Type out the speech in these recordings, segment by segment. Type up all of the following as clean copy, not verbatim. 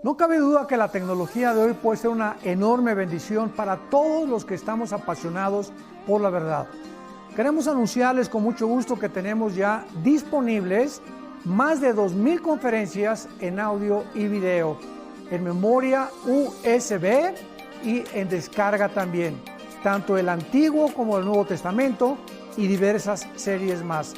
No cabe duda que la tecnología de hoy puede ser una enorme bendición para todos los que estamos apasionados por la verdad. Queremos anunciarles con mucho gusto que tenemos ya disponibles más de 2000 conferencias en audio y video, en memoria USB y en descarga también, tanto el Antiguo como el Nuevo Testamento y diversas series más.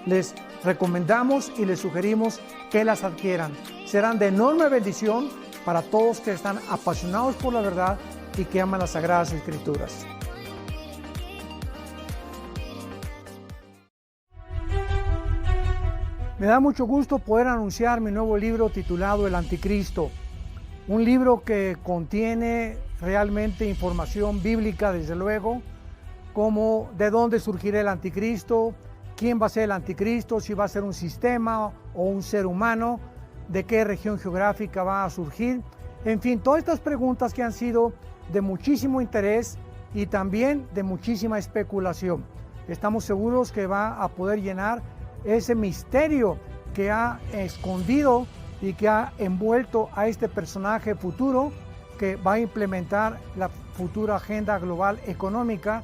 Les recomendamos y les sugerimos que las adquieran. Serán de enorme bendición para todos que están apasionados por la verdad y que aman las Sagradas Escrituras. Me da mucho gusto poder anunciar mi nuevo libro titulado El Anticristo. Un libro que contiene realmente información bíblica, desde luego, como de dónde surgirá el anticristo, quién va a ser el anticristo, si va a ser un sistema o un ser humano, de qué región geográfica va a surgir. En fin, todas estas preguntas que han sido de muchísimo interés y también de muchísima especulación. Estamos seguros que va a poder llenar ese misterio que ha escondido y que ha envuelto a este personaje futuro que va a implementar la futura agenda global económica,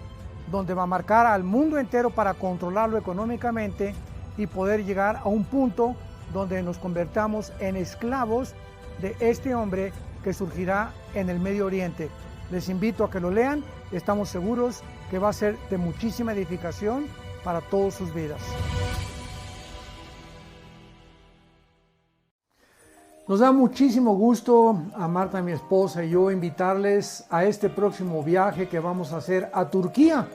donde va a marcar al mundo entero para controlarlo económicamente y poder llegar a un punto donde nos convertamos en esclavos de este hombre que surgirá en el Medio Oriente. Les invito a que lo lean, estamos seguros que va a ser de muchísima edificación para todas sus vidas. Nos da muchísimo gusto a Marta, mi esposa, y yo invitarles a este próximo viaje que vamos a hacer a Turquía.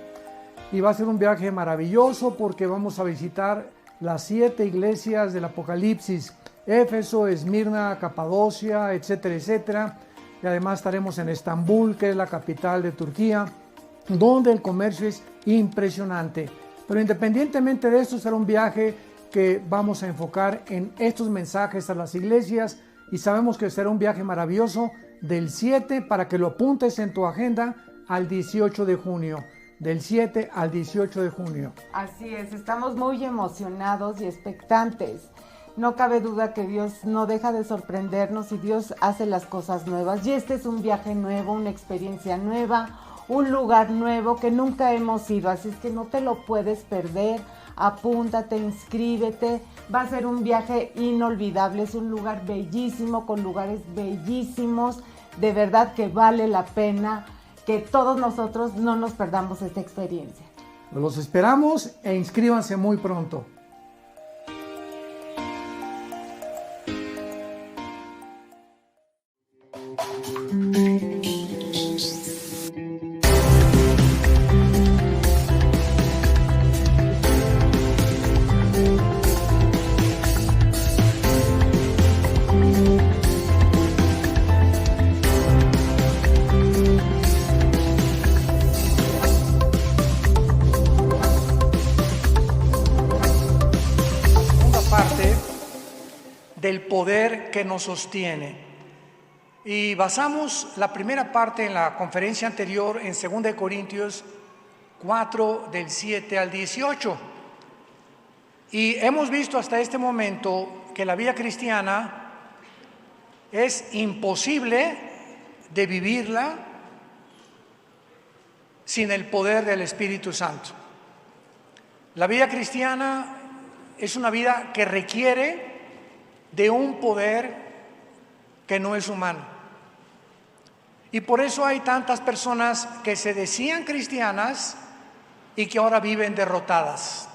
Y va a ser un viaje maravilloso porque vamos a visitar las 7 iglesias del Apocalipsis: Éfeso, Esmirna, Capadocia, etcétera, etcétera. Y además estaremos en Estambul, que es la capital de Turquía, donde el comercio es impresionante. Pero independientemente de esto, será un viaje que vamos a enfocar en estos mensajes a las iglesias, y sabemos que será un viaje maravilloso del 7, para que lo apuntes en tu agenda, al 18 de junio. Del 7 al 18 de junio. Así es, estamos muy emocionados y expectantes. No cabe duda que Dios no deja de sorprendernos y Dios hace las cosas nuevas. Y este es un viaje nuevo, una experiencia nueva, un lugar nuevo que nunca hemos ido. Así es que no te lo puedes perder. Apúntate, inscríbete. Va a ser un viaje inolvidable. Es un lugar bellísimo, con lugares bellísimos. De verdad que vale la pena que todos nosotros no nos perdamos esta experiencia. Los esperamos e inscríbanse muy pronto. Del poder que nos sostiene. Y basamos la primera parte en la conferencia anterior en 2 Corintios 4, del 7 al 18. Y hemos visto hasta este momento que la vida cristiana es imposible de vivirla sin el poder del Espíritu Santo. La vida cristiana es una vida que requiere de un poder que no es humano. Y por eso hay tantas personas que se decían cristianas y que ahora viven derrotadas,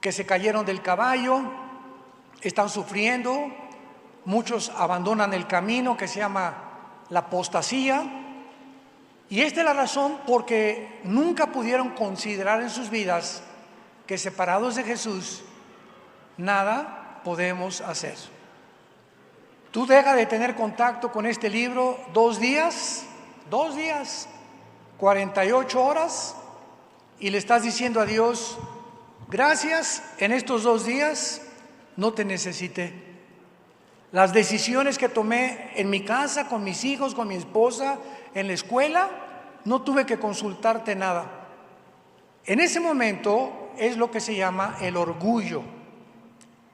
que se cayeron del caballo, están sufriendo, muchos abandonan el camino que se llama la apostasía. Y esta es la razón porque nunca pudieron considerar en sus vidas que separados de Jesús, nada podemos hacer. Tú deja de tener contacto con este libro 2 días, 48 horas, y le estás diciendo a Dios: gracias, en estos 2 días no te necesité. Las decisiones que tomé en mi casa, con mis hijos, con mi esposa, en la escuela, no tuve que consultarte nada. En ese momento es lo que se llama el orgullo.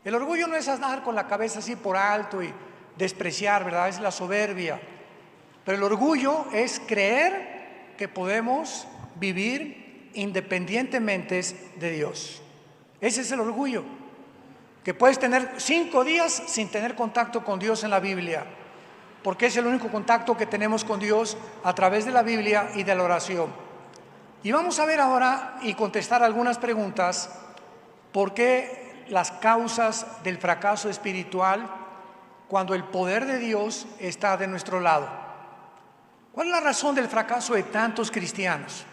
El orgullo no es andar con la cabeza así por alto y despreciar, ¿verdad? Es la soberbia. Pero el orgullo es creer que podemos vivir independientemente de Dios. Ese es el orgullo. Que puedes tener 5 días sin tener contacto con Dios en la Biblia, porque es el único contacto que tenemos con Dios a través de la Biblia y de la oración. Y vamos a ver ahora y contestar algunas preguntas. ¿Por qué las causas del fracaso espiritual cuando el poder de Dios está de nuestro lado? ¿Cuál es la razón del fracaso de tantos cristianos?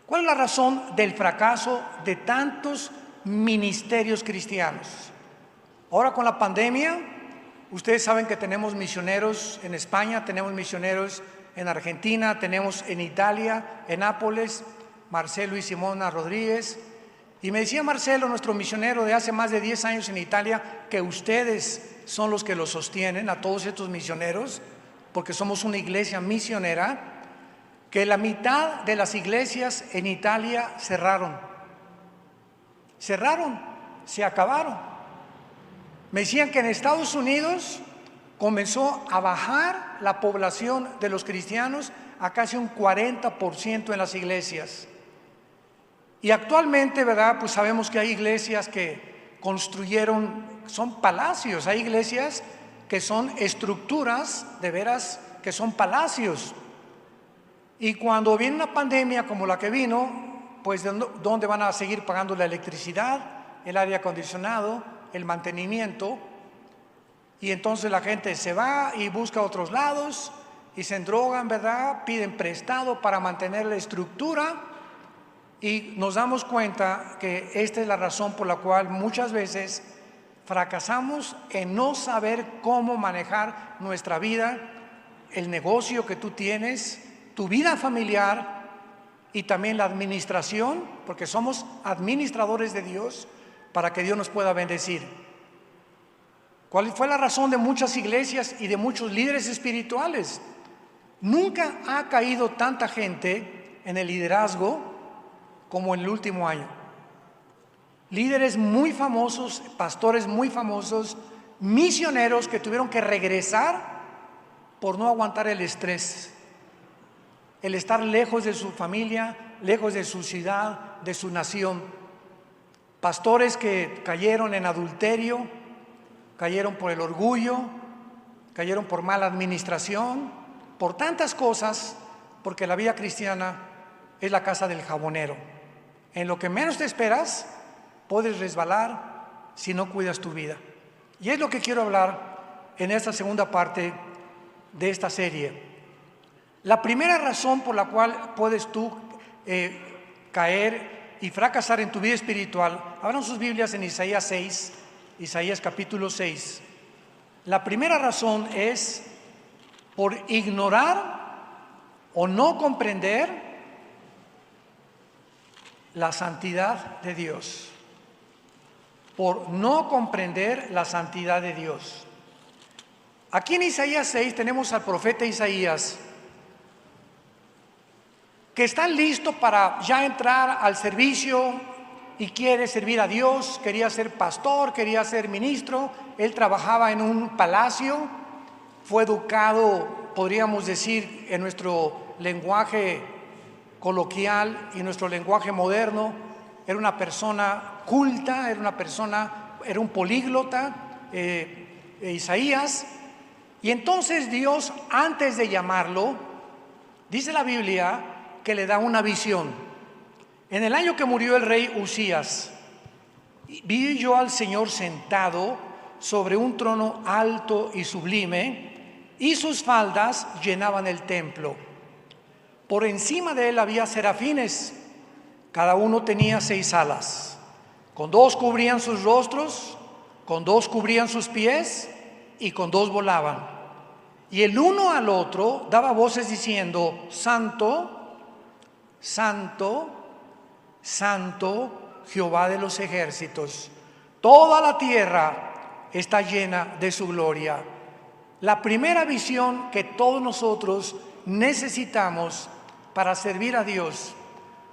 ¿Cuál es la razón del fracaso de tantos ministerios cristianos? Ahora con la pandemia, ustedes saben que tenemos misioneros en España, tenemos misioneros en Argentina, tenemos en Italia, en Nápoles, Marcelo y Simona Rodríguez. Y me decía Marcelo, nuestro misionero de hace más de 10 años en Italia, que ustedes son los que los sostienen a todos estos misioneros, porque somos una iglesia misionera, que la mitad de las iglesias en Italia cerraron, se acabaron. Me decían que en Estados Unidos comenzó a bajar la población de los cristianos a casi un 40% en las iglesias. Y actualmente, ¿verdad? Pues sabemos que hay iglesias que construyeron, son palacios, hay iglesias que son estructuras, de veras, que son palacios. Y cuando viene una pandemia como la que vino, pues ¿dónde van a seguir pagando la electricidad, el aire acondicionado, el mantenimiento? Y entonces la gente se va y busca otros lados y se endrogan, ¿verdad? Piden prestado para mantener la estructura. Y nos damos cuenta que esta es la razón por la cual muchas veces fracasamos en no saber cómo manejar nuestra vida, el negocio que tú tienes, tu vida familiar y también la administración, porque somos administradores de Dios para que Dios nos pueda bendecir. ¿Cuál fue la razón de muchas iglesias y de muchos líderes espirituales? Nunca ha caído tanta gente en el liderazgo como en el último año. Líderes muy famosos, pastores muy famosos, misioneros que tuvieron que regresar por no aguantar el estrés, el estar lejos de su familia, lejos de su ciudad, de su nación. Pastores que cayeron en adulterio, cayeron por el orgullo, cayeron por mala administración, por tantas cosas, porque la vida cristiana es la casa del jabonero. En lo que menos te esperas, puedes resbalar si no cuidas tu vida. Y es lo que quiero hablar en esta segunda parte de esta serie. La primera razón por la cual puedes tú caer y fracasar en tu vida espiritual, abran sus Biblias en Isaías 6, Isaías capítulo 6. La primera razón es por ignorar o no comprender la santidad de Dios. Por no comprender la santidad de Dios. Aquí en Isaías 6 tenemos al profeta Isaías, que está listo para ya entrar al servicio y quiere servir a Dios. Quería ser pastor, quería ser ministro. Él trabajaba en un palacio, fue educado, podríamos decir, en nuestro lenguaje coloquial y nuestro lenguaje moderno. Era una persona culta, era un políglota, Isaías. Y entonces Dios, antes de llamarlo, dice la Biblia que le da una visión. En el año que murió el rey Usías, vi yo al Señor sentado sobre un trono alto y sublime, y sus faldas llenaban el templo. Por encima de él había serafines, cada uno tenía 6 alas. Con 2 cubrían sus rostros, con 2 cubrían sus pies, y con 2 volaban. Y el uno al otro daba voces diciendo: Santo, Santo, Santo, Jehová de los ejércitos. Toda la tierra está llena de su gloria. La primera visión que todos nosotros necesitamos para servir a Dios,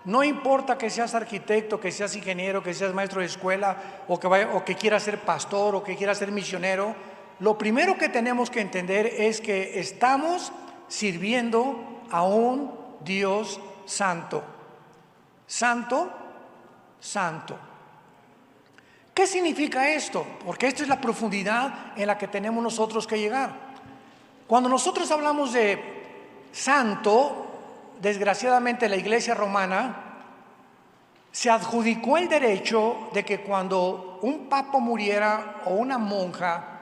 no importa que seas arquitecto, que seas ingeniero, que seas maestro de escuela, o que quieras ser pastor, o que quieras ser misionero, lo primero que tenemos que entender es que estamos sirviendo a un Dios santo. Santo, santo. ¿Qué significa esto? Porque esta es la profundidad en la que tenemos nosotros que llegar. Cuando nosotros hablamos de santo, desgraciadamente la Iglesia romana se adjudicó el derecho de que cuando un papa muriera, o una monja,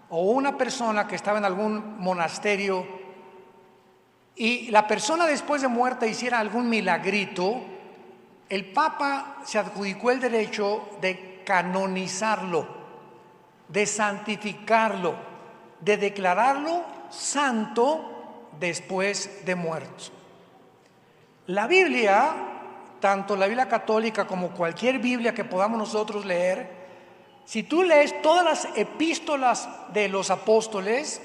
o una persona que estaba en algún monasterio, y la persona después de muerta hiciera algún milagrito, el papa se adjudicó el derecho de canonizarlo, de santificarlo, de declararlo santo después de muerto. La Biblia, tanto la Biblia católica como cualquier Biblia que podamos nosotros leer, si tú lees todas las epístolas de los apóstoles,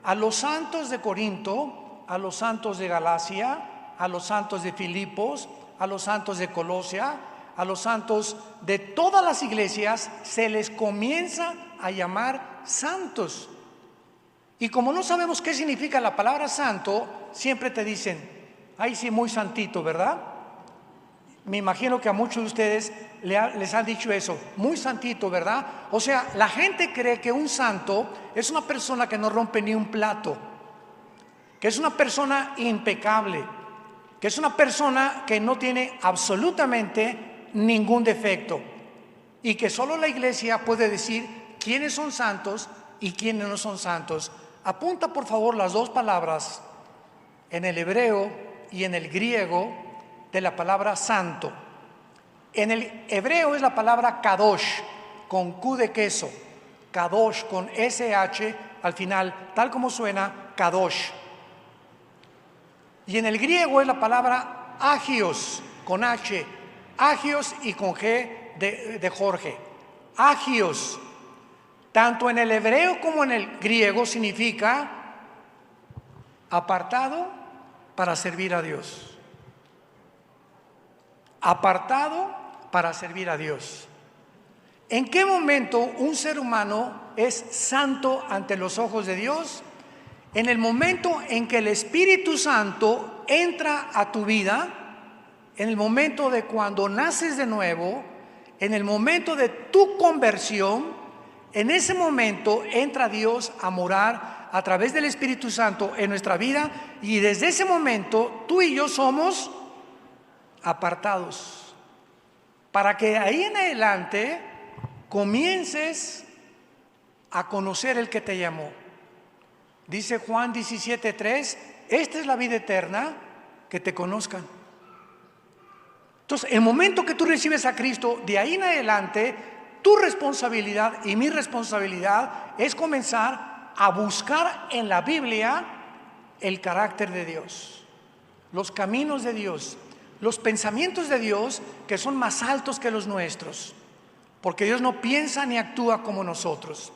a los santos de Corinto, a los santos de Galacia, a los santos de Filipos, a los santos de Colosia, a los santos de todas las iglesias, se les comienza a llamar santos. Y como no sabemos qué significa la palabra santo, siempre te dicen, ay sí, muy santito, ¿verdad? Me imagino que a muchos de ustedes les han dicho eso, muy santito, ¿verdad? O sea, la gente cree que un santo es una persona que no rompe ni un plato, que es una persona impecable, que es una persona que no tiene absolutamente ningún defecto y que solo la iglesia puede decir quiénes son santos y quiénes no son santos. Apunta por favor las dos palabras en el hebreo y en el griego de la palabra santo. En el hebreo es la palabra kadosh con Q de queso, kadosh con SH al final, tal como suena kadosh. Y en el griego es la palabra agios con H, agios y con G de Jorge, agios. Tanto en el hebreo como en el griego significa apartado para servir a Dios. Apartado para servir a Dios. ¿En qué momento un ser humano es santo ante los ojos de Dios? En el momento en que el Espíritu Santo entra a tu vida, en el momento de cuando naces de nuevo, en el momento de tu conversión, en ese momento entra Dios a morar a través del Espíritu Santo en nuestra vida, y desde ese momento tú y yo somos apartados para que ahí en adelante comiences a conocer el que te llamó. Dice Juan 17:3, esta es la vida eterna, que te conozcan. Entonces, el momento que tú recibes a Cristo, de ahí en adelante, tu responsabilidad y mi responsabilidad es comenzar a buscar en la Biblia el carácter de Dios, los caminos de Dios, los pensamientos de Dios que son más altos que los nuestros, porque Dios no piensa ni actúa como nosotros.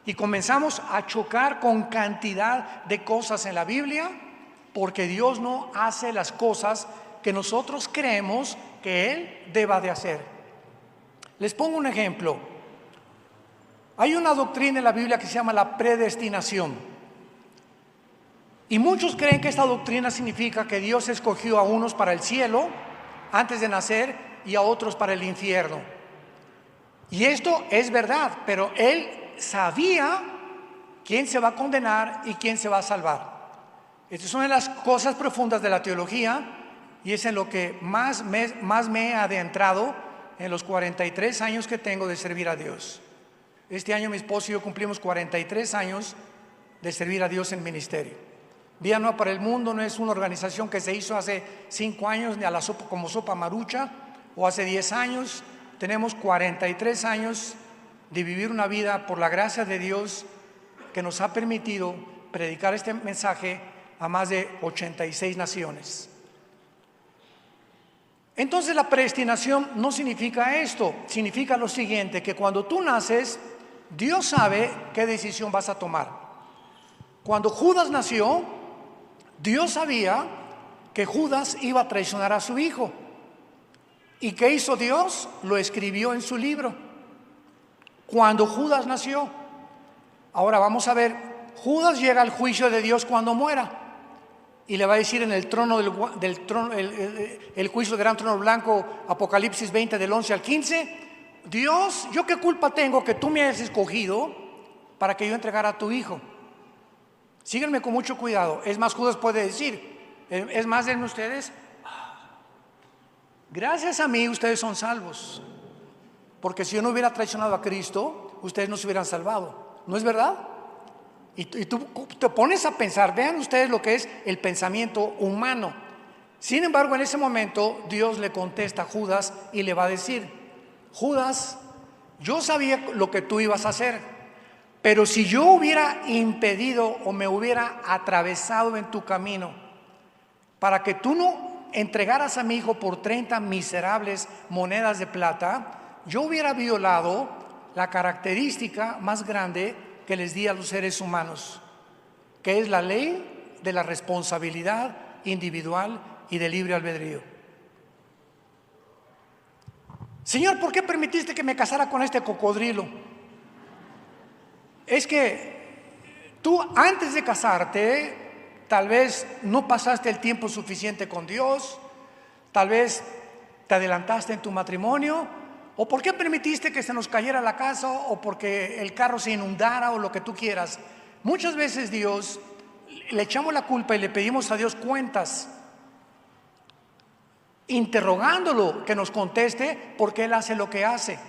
Y comenzamos a chocar con cantidad de cosas en la Biblia, porque Dios no hace las cosas que nosotros creemos que Él deba de hacer. Les pongo un ejemplo. Hay una doctrina en la Biblia que se llama la predestinación. Y muchos creen que esta doctrina significa que Dios escogió a unos para el cielo antes de nacer y a otros para el infierno. Y esto es verdad, pero Él sabía quién se va a condenar y quién se va a salvar. Estas son las cosas profundas de la teología y es en lo que más me he adentrado en los 43 años que tengo de servir a Dios. Este año mi esposo y yo cumplimos 43 años de servir a Dios en ministerio. Vía Nueva para el Mundo no es una organización que se hizo hace 5 años, ni a la sopa, como sopa marucha, o hace 10 años. Tenemos 43 años de vivir una vida por la gracia de Dios que nos ha permitido predicar este mensaje a más de 86 naciones. Entonces la predestinación no significa esto, significa lo siguiente, que cuando tú naces, Dios sabe qué decisión vas a tomar. Cuando Judas nació, Dios sabía que Judas iba a traicionar a su hijo. ¿Y qué hizo Dios? Lo escribió en su libro. Cuando Judas nació, Ahora vamos a ver, Judas llega al juicio de Dios cuando muera y le va a decir en el trono del trono, el juicio del gran trono blanco, Apocalipsis 20 del 11 al 15, Dios, ¿yo qué culpa tengo que tú me hayas escogido para que yo entregara a tu hijo? Síganme con mucho cuidado. Es más, Judas puede decir, es más, denme ustedes, gracias a mí ustedes son salvos, porque si yo no hubiera traicionado a Cristo, ustedes no se hubieran salvado. ¿No es verdad? Y tú te pones a pensar, vean ustedes lo que es el pensamiento humano. Sin embargo, en ese momento Dios le contesta a Judas y le va a decir: Judas, yo sabía lo que tú ibas a hacer, pero si yo hubiera impedido o me hubiera atravesado en tu camino para que tú no entregaras a mi hijo por 30 miserables monedas de plata, yo hubiera violado la característica más grande que les di a los seres humanos, que es la ley de la responsabilidad individual y de libre albedrío. Señor, ¿por qué permitiste que me casara con este cocodrilo? Es que tú antes de casarte tal vez no pasaste el tiempo suficiente con Dios, tal vez te adelantaste en tu matrimonio. ¿O por qué permitiste que se nos cayera la casa? ¿O porque el carro se inundara? O lo que tú quieras. Muchas veces Dios, le echamos la culpa y le pedimos a Dios cuentas, interrogándolo que nos conteste porque Él hace lo que hace.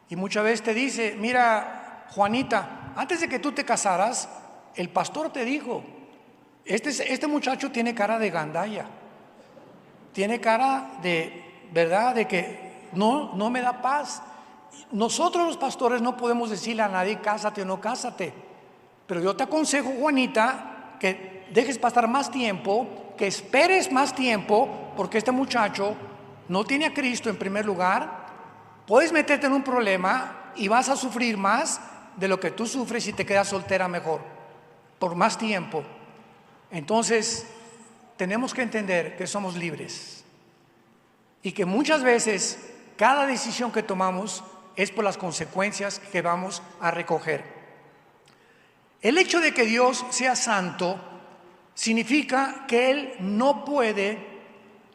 Y muchas veces te dice: mira, Juanita, antes de que tú te casaras, el pastor te dijo, este muchacho tiene cara de gandalla, tiene cara de, ¿verdad?, de que no me da paz. Nosotros los pastores no podemos decirle a nadie cásate o no cásate, pero yo te aconsejo, Juanita, que dejes pasar más tiempo, que esperes más tiempo, porque este muchacho no tiene a Cristo en primer lugar. Puedes meterte en un problema y vas a sufrir más de lo que tú sufres si te quedas soltera mejor, por más tiempo. Entonces tenemos que entender que somos libres y que muchas veces cada decisión que tomamos es por las consecuencias que vamos a recoger. El hecho de que Dios sea santo significa que Él no puede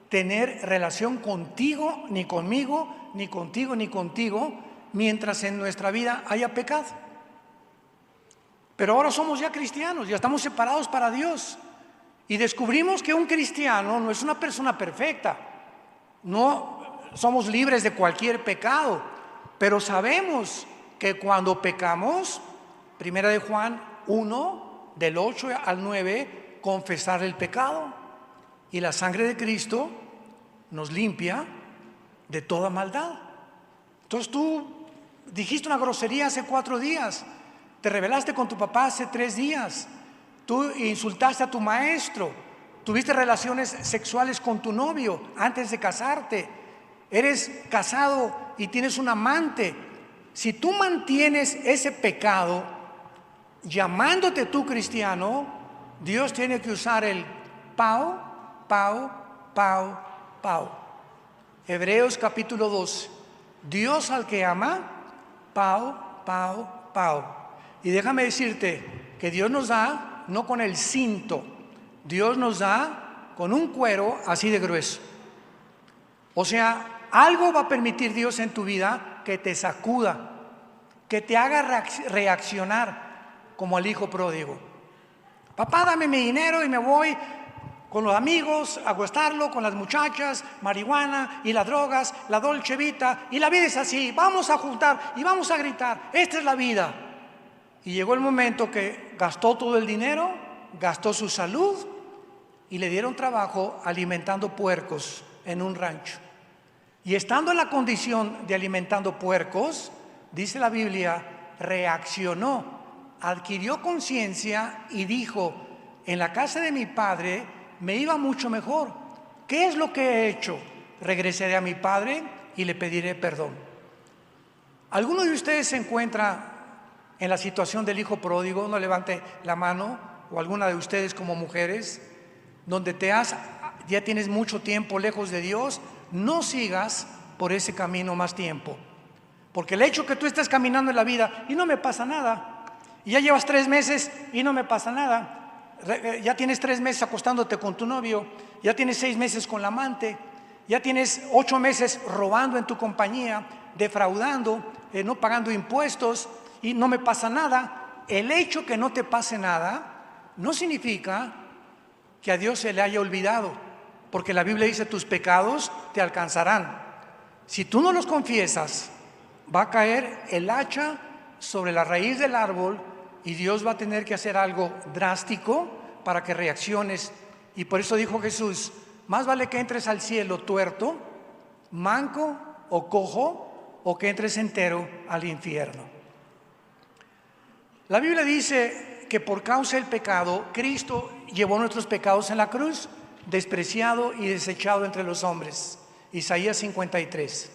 tener relación contigo, ni conmigo, ni contigo, ni contigo, mientras en nuestra vida haya pecado. Pero ahora somos ya cristianos, ya estamos separados para Dios. Y descubrimos que un cristiano no es una persona perfecta. No somos libres de cualquier pecado, pero sabemos que cuando pecamos, primera de Juan 1, del 8 al 9, confesar el pecado, y la sangre de Cristo nos limpia de toda maldad. Entonces tú dijiste una grosería hace 4 días, te rebelaste con tu papá hace 3 días, tú insultaste a tu maestro, tuviste relaciones sexuales con tu novio antes de casarte, eres casado y tienes un amante. Si tú mantienes ese pecado, llamándote tú cristiano, Dios tiene que usar el pau, pau, pau, pau. Hebreos capítulo 12. Dios al que ama, pau, pau, pau. Y déjame decirte que Dios nos da no con el cinto, Dios nos da con un cuero así de grueso. O sea, algo va a permitir Dios en tu vida que te sacuda, que te haga reaccionar como el hijo pródigo. Papá, dame mi dinero y me voy con los amigos a gastarlo, con las muchachas, marihuana y las drogas, la Dolce Vita, y la vida es así, vamos a juntar y vamos a gritar, esta es la vida. Y llegó el momento que gastó todo el dinero, gastó su salud y le dieron trabajo alimentando puercos en un rancho. Y estando en la condición de alimentando puercos, dice la Biblia, reaccionó, adquirió conciencia y dijo: en la casa de mi padre me iba mucho mejor. ¿Qué es lo que he hecho? Regresaré a mi padre y le pediré perdón. ¿Alguno de ustedes se encuentra en la situación del hijo pródigo? No levante la mano, o alguna de ustedes como mujeres, donde ya tienes mucho tiempo lejos de Dios. No sigas por ese camino más tiempo, porque el hecho que tú estés caminando en la vida y no me pasa nada, Y ya llevas 3 meses y no me pasa nada. Ya tienes 3 meses acostándote con tu novio, ya tienes 6 meses con la amante, ya tienes 8 meses robando en tu compañía, defraudando, no pagando impuestos y no me pasa nada. El hecho que no te pase nada no significa que a Dios se le haya olvidado, porque la Biblia dice: tus pecados te alcanzarán. Si tú no los confiesas, va a caer el hacha sobre la raíz del árbol y Dios va a tener que hacer algo drástico para que reacciones. Y por eso dijo Jesús: más vale que entres al cielo tuerto, manco o cojo, o que entres entero al infierno. La Biblia dice que por causa del pecado, Cristo llevó nuestros pecados en la cruz, despreciado y desechado entre los hombres. Isaías 53.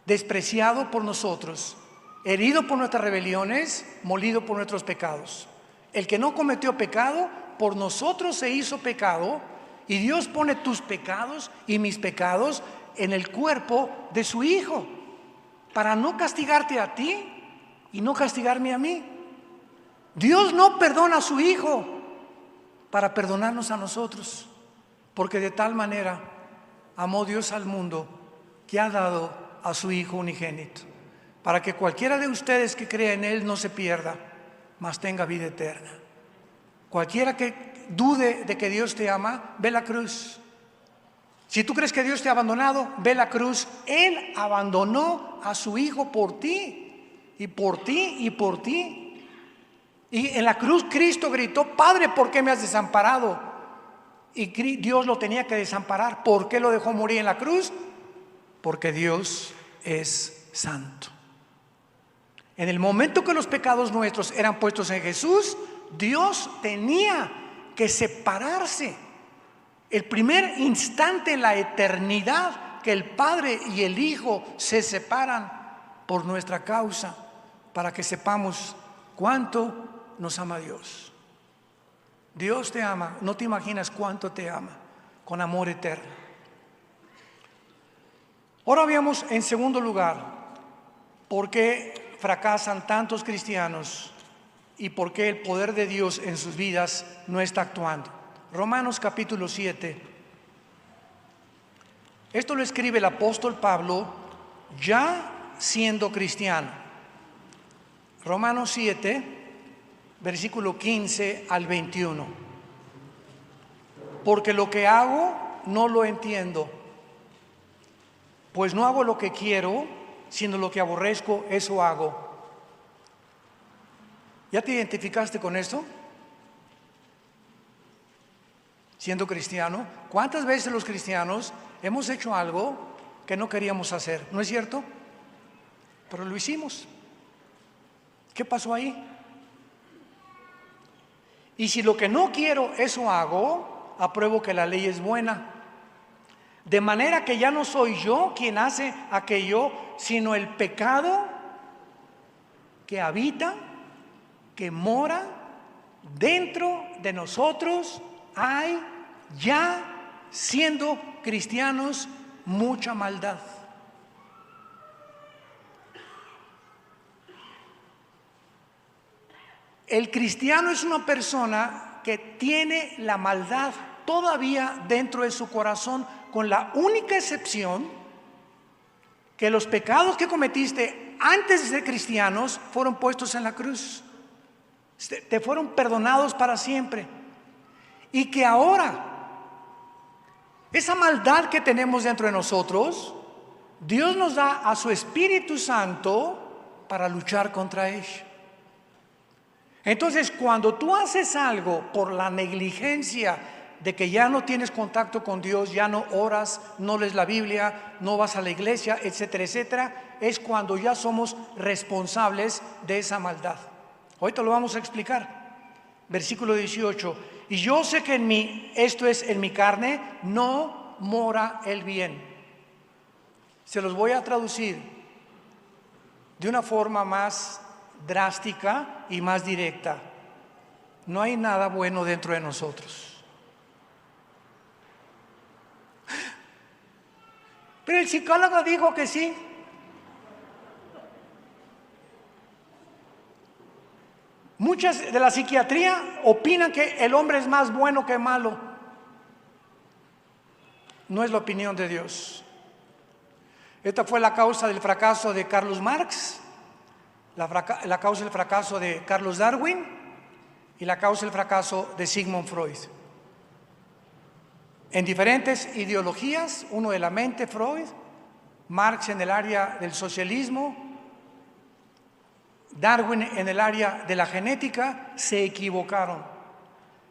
Despreciado por nosotros, herido por nuestras rebeliones, molido por nuestros pecados. El que no cometió pecado, por nosotros se hizo pecado, y Dios pone tus pecados y mis pecados en el cuerpo de su Hijo, para no castigarte a ti y no castigarme a mí. Dios no perdona a su Hijo para perdonarnos a nosotros, porque de tal manera amó Dios al mundo que ha dado a su Hijo unigénito, para que cualquiera de ustedes que crea en Él no se pierda, mas tenga vida eterna. Cualquiera que dude de que Dios te ama, ve la cruz. Si tú crees que Dios te ha abandonado, ve la cruz. Él abandonó a su Hijo por ti, y por ti, y por ti. Y en la cruz Cristo gritó: Padre, ¿por qué me has desamparado? Y Dios lo tenía que desamparar. ¿Por qué lo dejó morir en la cruz? Porque Dios es santo. En el momento que los pecados nuestros eran puestos en Jesús, Dios tenía que separarse. El primer instante en la eternidad que el Padre y el Hijo se separan por nuestra causa, para que sepamos cuánto nos ama Dios. Dios te ama, no te imaginas cuánto te ama, con amor eterno. Ahora veamos en segundo lugar por qué fracasan tantos cristianos y por qué el poder de Dios en sus vidas no está actuando. Romanos capítulo 7. Esto lo escribe el apóstol Pablo ya siendo cristiano. Romanos 7, versículo 15 al 21. Porque lo que hago no lo entiendo, pues no hago lo que quiero, sino lo que aborrezco, eso hago. ¿Ya te identificaste con esto? Siendo cristiano, ¿cuántas veces los cristianos hemos hecho algo que no queríamos hacer? ¿No es cierto? Pero lo hicimos. ¿Qué pasó ahí? Y si lo que no quiero, eso hago, apruebo que la ley es buena. De manera que ya no soy yo quien hace aquello, sino el pecado que habita, que mora dentro de nosotros. Hay ya, siendo cristianos, mucha maldad. El cristiano es una persona que tiene la maldad todavía dentro de su corazón, con la única excepción que los pecados que cometiste antes de ser cristianos fueron puestos en la cruz, te fueron perdonados para siempre, y que ahora esa maldad que tenemos dentro de nosotros, Dios nos da a su Espíritu Santo para luchar contra ella. Entonces, cuando tú haces algo por la negligencia de que ya no tienes contacto con Dios, ya no oras, no lees la Biblia, no vas a la iglesia, etcétera, etcétera, es cuando ya somos responsables de esa maldad. Ahorita lo vamos a explicar. Versículo 18. Y yo sé que en mí, esto es en mi carne, no mora el bien. Se los voy a traducir de una forma más drástica y más directa. No hay nada bueno dentro de nosotros. Pero el psicólogo dijo que sí. Muchas de la psiquiatría opinan que el hombre es más bueno que malo. No es la opinión de Dios. Esta fue la causa del fracaso de Carlos Marx, la causa del fracaso de Carlos Darwin y la causa del fracaso de Sigmund Freud. En diferentes ideologías, uno de la mente, Freud, Marx en el área del socialismo, Darwin en el área de la genética, se equivocaron,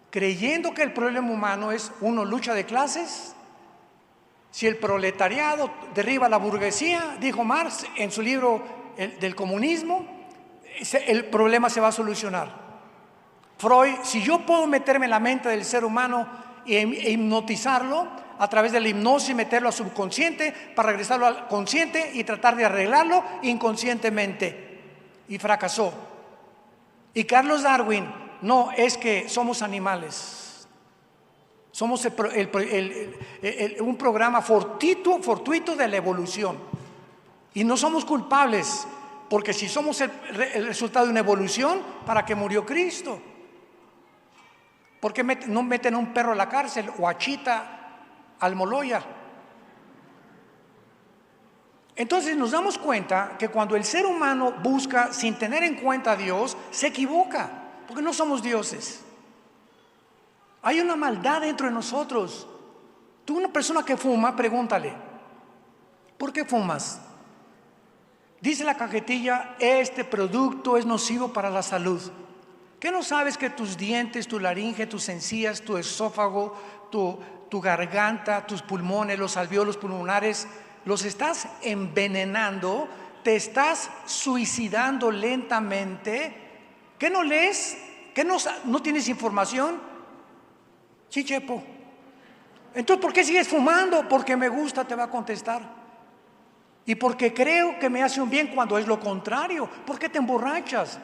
creyendo que el problema humano es, uno, lucha de clases. Si el proletariado derriba a la burguesía, dijo Marx en su libro del comunismo, el problema se va a solucionar. Freud, si yo puedo meterme en la mente del ser humano e hipnotizarlo a través de la hipnosis, meterlo al subconsciente para regresarlo al consciente y tratar de arreglarlo inconscientemente, y fracasó. Y Carlos Darwin, no, es que somos animales. Somos un programa fortuito de la evolución. Y no somos culpables, porque si somos el resultado de una evolución, ¿para qué murió Cristo? ¿Por qué no meten a un perro a la cárcel o a Chita al Moloya? Entonces nos damos cuenta que cuando el ser humano busca sin tener en cuenta a Dios, se equivoca, porque no somos dioses. Hay una maldad dentro de nosotros. Tú, una persona que fuma, pregúntale, ¿por qué fumas? Dice la cajetilla, este producto es nocivo para la salud. ¿Qué no sabes que tus dientes, tu laringe, tus encías, tu esófago, tu garganta, tus pulmones, los alvéolos pulmonares, los estás envenenando, te estás suicidando lentamente? ¿Qué no lees? ¿Qué no tienes información? Sí, Chepo. Entonces, ¿por qué sigues fumando? Porque me gusta, te va a contestar. Y porque creo que me hace un bien cuando es lo contrario. ¿Por qué te emborrachas?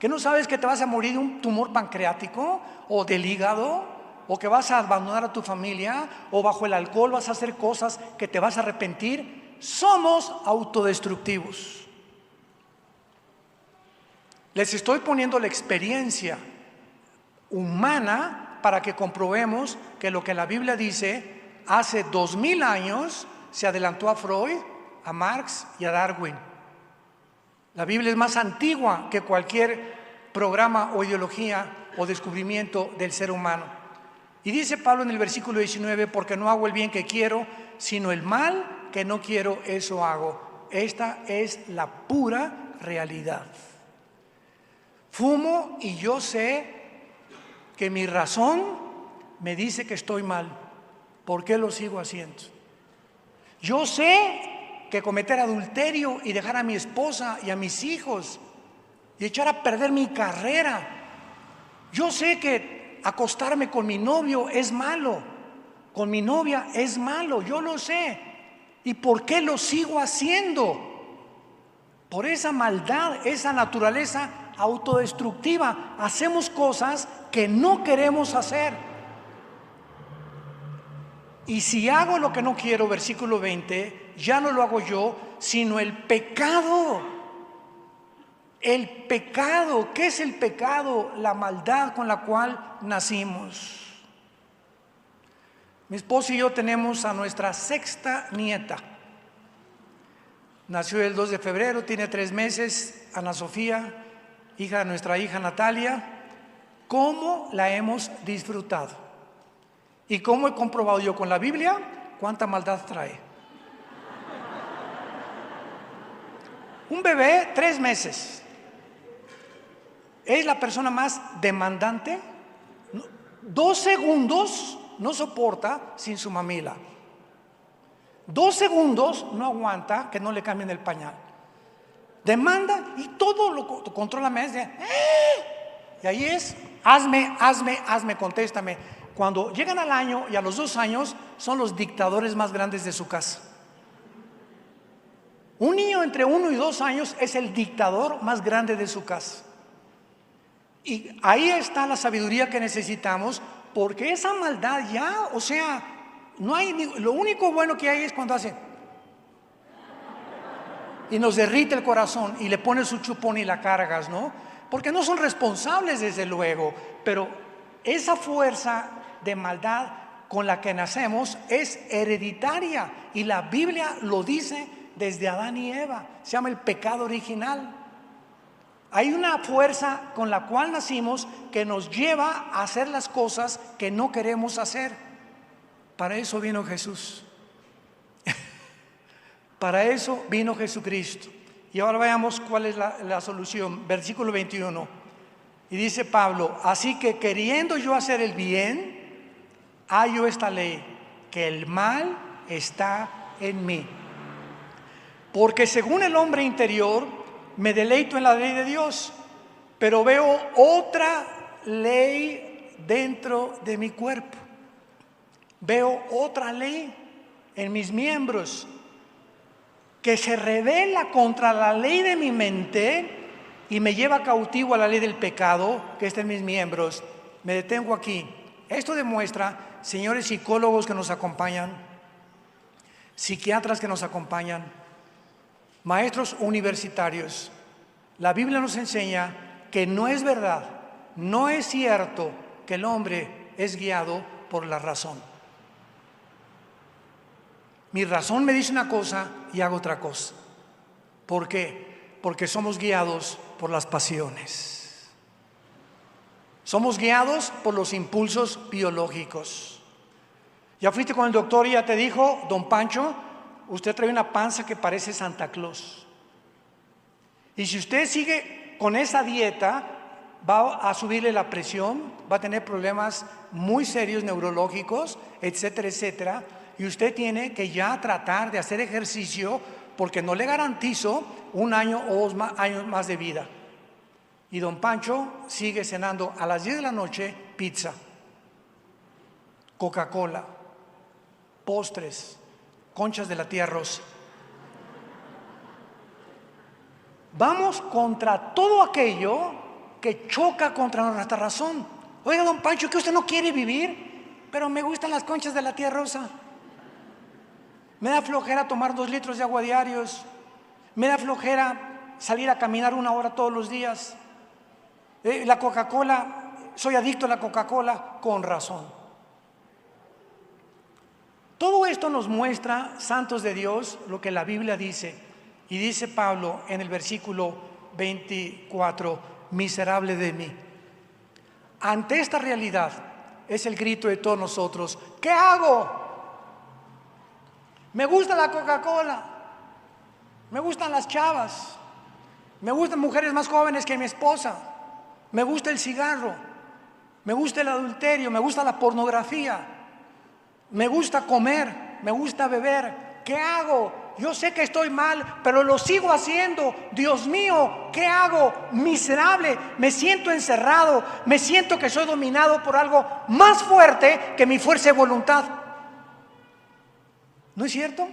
¿Que no sabes que te vas a morir de un tumor pancreático o del hígado? ¿O que vas a abandonar a tu familia? ¿O bajo el alcohol vas a hacer cosas que te vas a arrepentir? Somos autodestructivos. Les estoy poniendo la experiencia humana para que comprobemos que lo que la Biblia dice hace 2000 años se adelantó a Freud, a Marx y a Darwin. La Biblia es más antigua que cualquier programa o ideología o descubrimiento del ser humano. Y dice Pablo en el versículo 19, porque no hago el bien que quiero, sino el mal que no quiero, eso hago. Esta es la pura realidad. Fumo y yo sé que mi razón me dice que estoy mal. ¿Por qué lo sigo haciendo? Yo sé que cometer adulterio y dejar a mi esposa y a mis hijos y echar a perder mi carrera. Yo sé que acostarme con mi novio es malo, con mi novia es malo, yo lo sé. ¿Y por qué lo sigo haciendo? Por esa maldad, esa naturaleza autodestructiva. Hacemos cosas que no queremos hacer. Y si hago lo que no quiero, versículo 20, ya no lo hago yo, sino el pecado. El pecado, ¿qué es el pecado? La maldad con la cual nacimos. Mi esposo y yo tenemos a nuestra 6ª nieta. Nació el 2 de febrero, tiene 3 meses, Ana Sofía, hija de nuestra hija Natalia. ¿Cómo la hemos disfrutado? ¿Y cómo he comprobado yo con la Biblia cuánta maldad trae? Un bebé, 3 meses, es la persona más demandante. 2 segundos no soporta sin su mamila. 2 segundos no aguanta que no le cambien el pañal. Demanda y todo lo controla. Y ahí es, hazme, contéstame. Cuando llegan al año y a los 2 años, son los dictadores más grandes de su casa. Un niño entre 1 y 2 años es el dictador más grande de su casa. Y ahí está la sabiduría que necesitamos, porque esa maldad ya, o sea, no hay, lo único bueno que hay es cuando hace y nos derrite el corazón y le pones su chupón y la cargas, ¿no? porque no son responsables desde luego, pero esa fuerza de maldad con la que nacemos es hereditaria y la Biblia lo dice desde Adán y Eva, se llama el pecado original. Hay una fuerza con la cual nacimos que nos lleva a hacer las cosas que no queremos hacer. Para eso vino Jesús. Para eso vino Jesucristo. Y ahora veamos cuál es la solución. Versículo 21. Y dice Pablo: así que queriendo yo hacer el bien, hallo esta ley, que el mal está en mí. Porque según el hombre interior, me deleito en la ley de Dios, pero veo otra ley dentro de mi cuerpo. Veo otra ley en mis miembros que se rebela contra la ley de mi mente y me lleva cautivo a la ley del pecado que está en mis miembros. Me detengo aquí. Esto demuestra, señores psicólogos que nos acompañan, psiquiatras que nos acompañan, maestros universitarios, la Biblia nos enseña que no es verdad, no es cierto que el hombre es guiado por la razón. Mi razón me dice una cosa y hago otra cosa. ¿Por qué? Porque somos guiados por las pasiones. Somos guiados por los impulsos biológicos. Ya fuiste con el doctor y ya te dijo: don Pancho, usted trae una panza que parece Santa Claus. Y si usted sigue con esa dieta, va a subirle la presión, va a tener problemas muy serios neurológicos, etcétera, etcétera. Y usted tiene que ya tratar de hacer ejercicio, porque no le garantizo 1 año o 2 años más de vida. Y don Pancho sigue cenando a las 10 de la noche pizza, Coca-Cola, postres, conchas de la tía Rosa. Vamos contra todo aquello que choca contra nuestra razón. Oiga, don Pancho, que usted no quiere vivir, pero me gustan las conchas de la tía Rosa. Me da flojera tomar 2 litros de agua diarios. Me da flojera salir a caminar 1 hora todos los días. La Coca-Cola, soy adicto a la Coca-Cola, con razón. Todo esto nos muestra, santos de Dios, lo que la Biblia dice. Y dice Pablo en el versículo 24: miserable de mí. Ante esta realidad es el grito de todos nosotros: ¿qué hago? Me gusta la Coca-Cola, me gustan las chavas, me gustan mujeres más jóvenes que mi esposa, me gusta el cigarro, me gusta el adulterio, me gusta la pornografía, me gusta comer, me gusta beber. ¿Qué hago? Yo sé que estoy mal, pero lo sigo haciendo. Dios mío, ¿qué hago? Miserable, me siento encerrado, me siento que soy dominado por algo más fuerte que mi fuerza de voluntad. ¿No es cierto?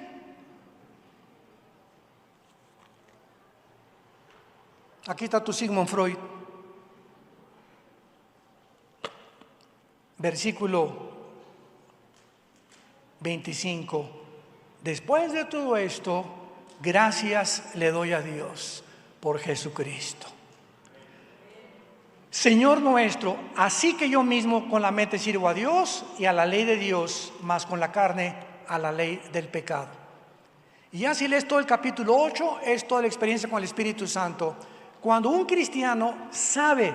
Aquí está tu Sigmund Freud. Versículo 25. Después de todo esto, gracias le doy a Dios por Jesucristo, Señor nuestro. Así que yo mismo con la mente sirvo a Dios y a la ley de Dios, mas con la carne a la ley del pecado. Y ya si lees todo el capítulo 8, es toda la experiencia con el Espíritu Santo. Cuando un cristiano sabe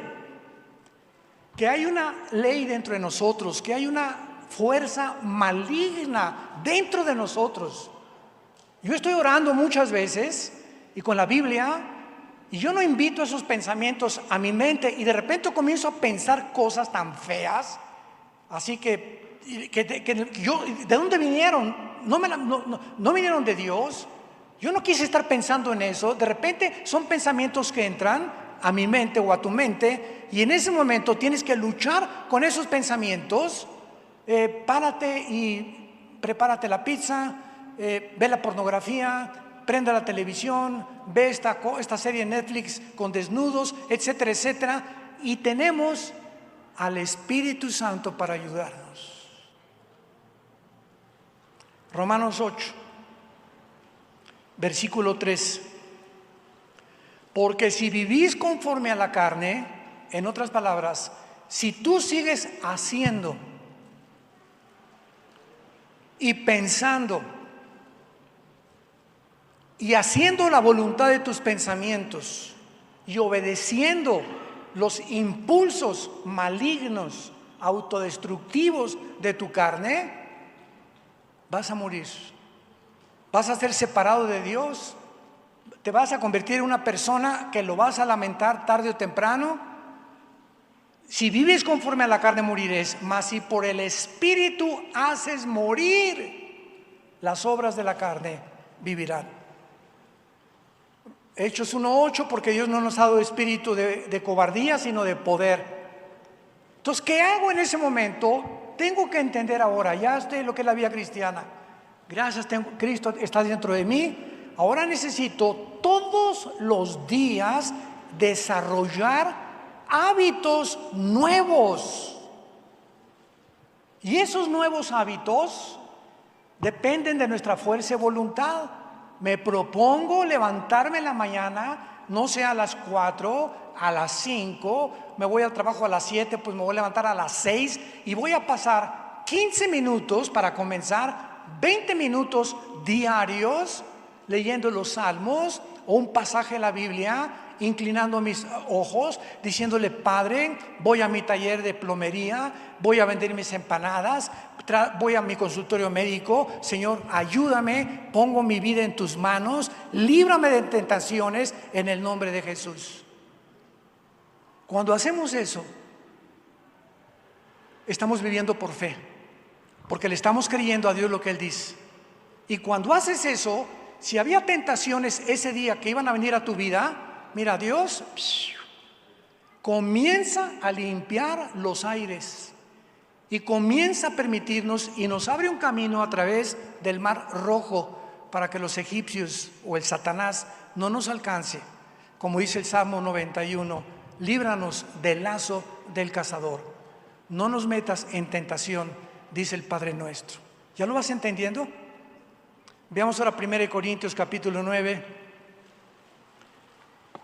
que hay una ley dentro de nosotros, que hay una fuerza maligna dentro de nosotros. Yo estoy orando muchas veces y con la Biblia, y yo no invito esos pensamientos a mi mente, y de repente comienzo a pensar cosas tan feas, así que yo, ¿de dónde vinieron? No vinieron de Dios. Yo no quise estar pensando en eso. De repente son pensamientos que entran a mi mente o a tu mente, y en ese momento tienes que luchar con esos pensamientos. Párate y prepárate la pizza, ve la pornografía, prende la televisión, ve esta serie en Netflix con desnudos, etcétera, etcétera. Y tenemos al Espíritu Santo para ayudarnos. Romanos 8, versículo 3. Porque si vivís conforme a la carne, en otras palabras, si tú sigues haciendo y pensando y haciendo la voluntad de tus pensamientos y obedeciendo los impulsos malignos, autodestructivos de tu carne, vas a morir. Vas a ser separado de Dios. Te vas a convertir en una persona que lo vas a lamentar tarde o temprano. Si vives conforme a la carne, morirás, mas si por el Espíritu haces morir las obras de la carne, vivirán. Hechos 1:8, porque Dios no nos ha dado espíritu de cobardía, sino de poder. Entonces, ¿qué hago en ese momento? Tengo que entender ahora, ya estoy en lo que es la vida cristiana. Gracias, Cristo está dentro de mí. Ahora necesito todos los días desarrollar hábitos nuevos. Y esos nuevos hábitos dependen de nuestra fuerza y voluntad. Me propongo levantarme en la mañana, no sea a las 4, a las 5, me voy al trabajo a las 7, pues me voy a levantar a las 6 y voy a pasar 15 minutos para comenzar, 20 minutos diarios leyendo los salmos o un pasaje de la Biblia, inclinando mis ojos, diciéndole: Padre, voy a mi taller de plomería, voy a vender mis empanadas, voy a mi consultorio médico. Señor, ayúdame, pongo mi vida en tus manos, líbrame de tentaciones en el nombre de Jesús. Cuando hacemos eso, estamos viviendo por fe, porque le estamos creyendo a Dios lo que Él dice. Y cuando haces eso, si había tentaciones ese día que iban a venir a tu vida, mira, Dios comienza a limpiar los aires y comienza a permitirnos y nos abre un camino a través del mar rojo para que los egipcios o el Satanás no nos alcance. Como dice el Salmo 91, líbranos del lazo del cazador. No nos metas en tentación, dice el Padre nuestro. ¿Ya lo vas entendiendo? Veamos ahora 1 Corintios capítulo 9.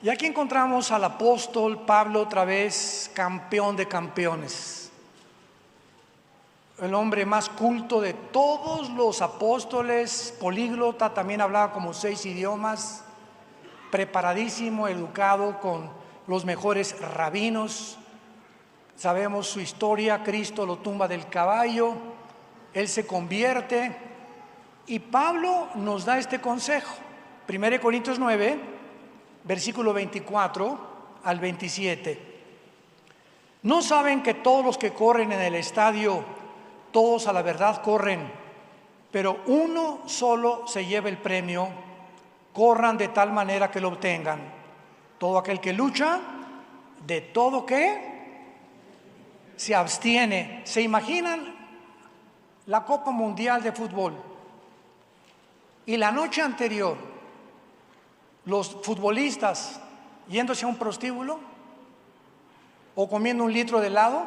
Y aquí encontramos al apóstol Pablo otra vez, campeón de campeones. El hombre más culto de todos los apóstoles, políglota, también hablaba como 6 idiomas, preparadísimo, educado con los mejores rabinos. Sabemos su historia, Cristo lo tumba del caballo, él se convierte. Y Pablo nos da este consejo, 1 Corintios 9, versículo 24 al 27. ¿No saben que todos los que corren en el estadio, todos a la verdad corren, pero uno solo se lleva el premio? Corran de tal manera que lo obtengan. Todo aquel que lucha, de todo que se abstiene. ¿Se imaginan la Copa Mundial de Fútbol? Y la noche anterior, los futbolistas yéndose a un prostíbulo o comiendo un litro de helado.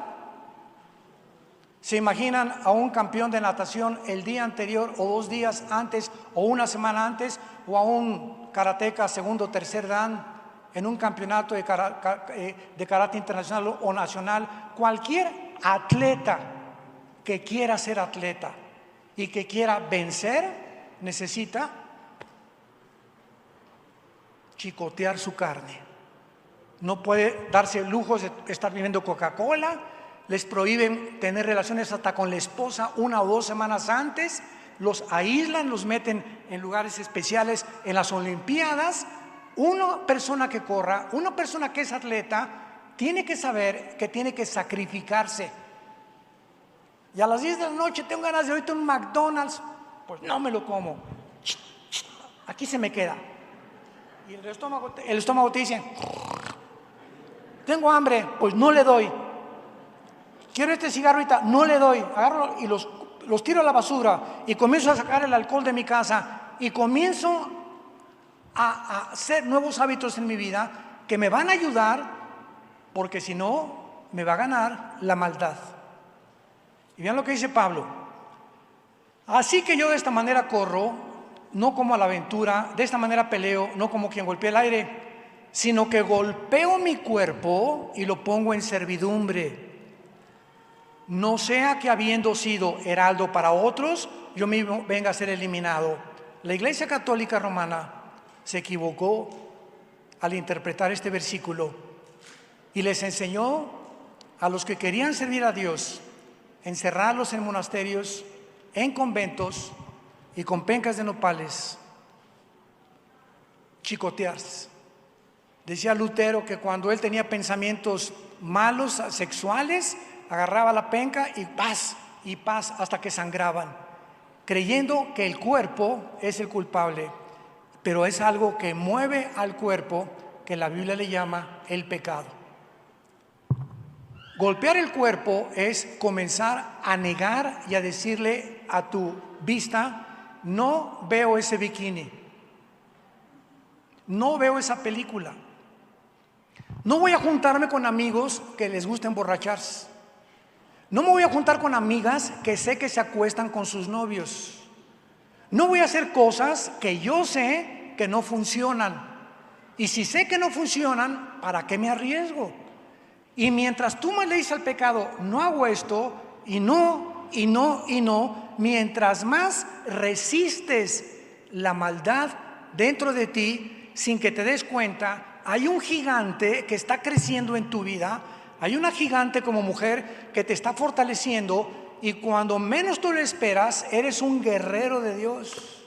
¿Se imaginan a un campeón de natación el día anterior o 2 días antes o una semana antes, o a un karateca segundo o tercer dan en un campeonato de karate internacional o nacional? Cualquier atleta que quiera ser atleta y que quiera vencer necesita chicotear su carne. No puede darse lujos de estar bebiendo Coca-Cola. Les prohíben tener relaciones hasta con la esposa 1 o 2 semanas antes. Los aíslan, los meten en lugares especiales en las Olimpiadas. Una persona que corra, una persona que es atleta, tiene que saber que tiene que sacrificarse. Y a las 10 de la noche tengo ganas de ahorita un McDonald's, pues no me lo como. Aquí se me queda. Y el estómago te dice: tengo hambre, pues no le doy. Quiero este cigarro ahorita, no le doy. Agarro y los tiro a la basura y comienzo a sacar el alcohol de mi casa y comienzo a hacer nuevos hábitos en mi vida que me van a ayudar, porque si no me va a ganar la maldad. Y vean lo que dice Pablo: así que yo de esta manera corro, no como a la aventura, de esta manera peleo, no como quien golpea el aire, sino que golpeo mi cuerpo y lo pongo en servidumbre. No sea que habiendo sido heraldo para otros, yo mismo venga a ser eliminado. La Iglesia Católica Romana se equivocó al interpretar este versículo y les enseñó a los que querían servir a Dios, encerrarlos en monasterios, en conventos y con pencas de nopales, chicotearse. Decía Lutero que cuando él tenía pensamientos malos, sexuales, agarraba la penca y paz hasta que sangraban, creyendo que el cuerpo es el culpable, pero es algo que mueve al cuerpo, que la Biblia le llama el pecado. Golpear el cuerpo es comenzar a negar y a decirle a tu vista: no veo ese bikini, no veo esa película, no voy a juntarme con amigos que les gusta emborracharse, no me voy a juntar con amigas que sé que se acuestan con sus novios, no voy a hacer cosas que yo sé que no funcionan, y si sé que no funcionan, ¿para qué me arriesgo? Y mientras tú me le dices al pecado: no hago esto, y no, mientras más resistes la maldad dentro de ti sin que te des cuenta, hay un gigante que está creciendo en tu vida, hay una gigante como mujer que te está fortaleciendo, y cuando menos tú lo esperas, eres un guerrero de Dios.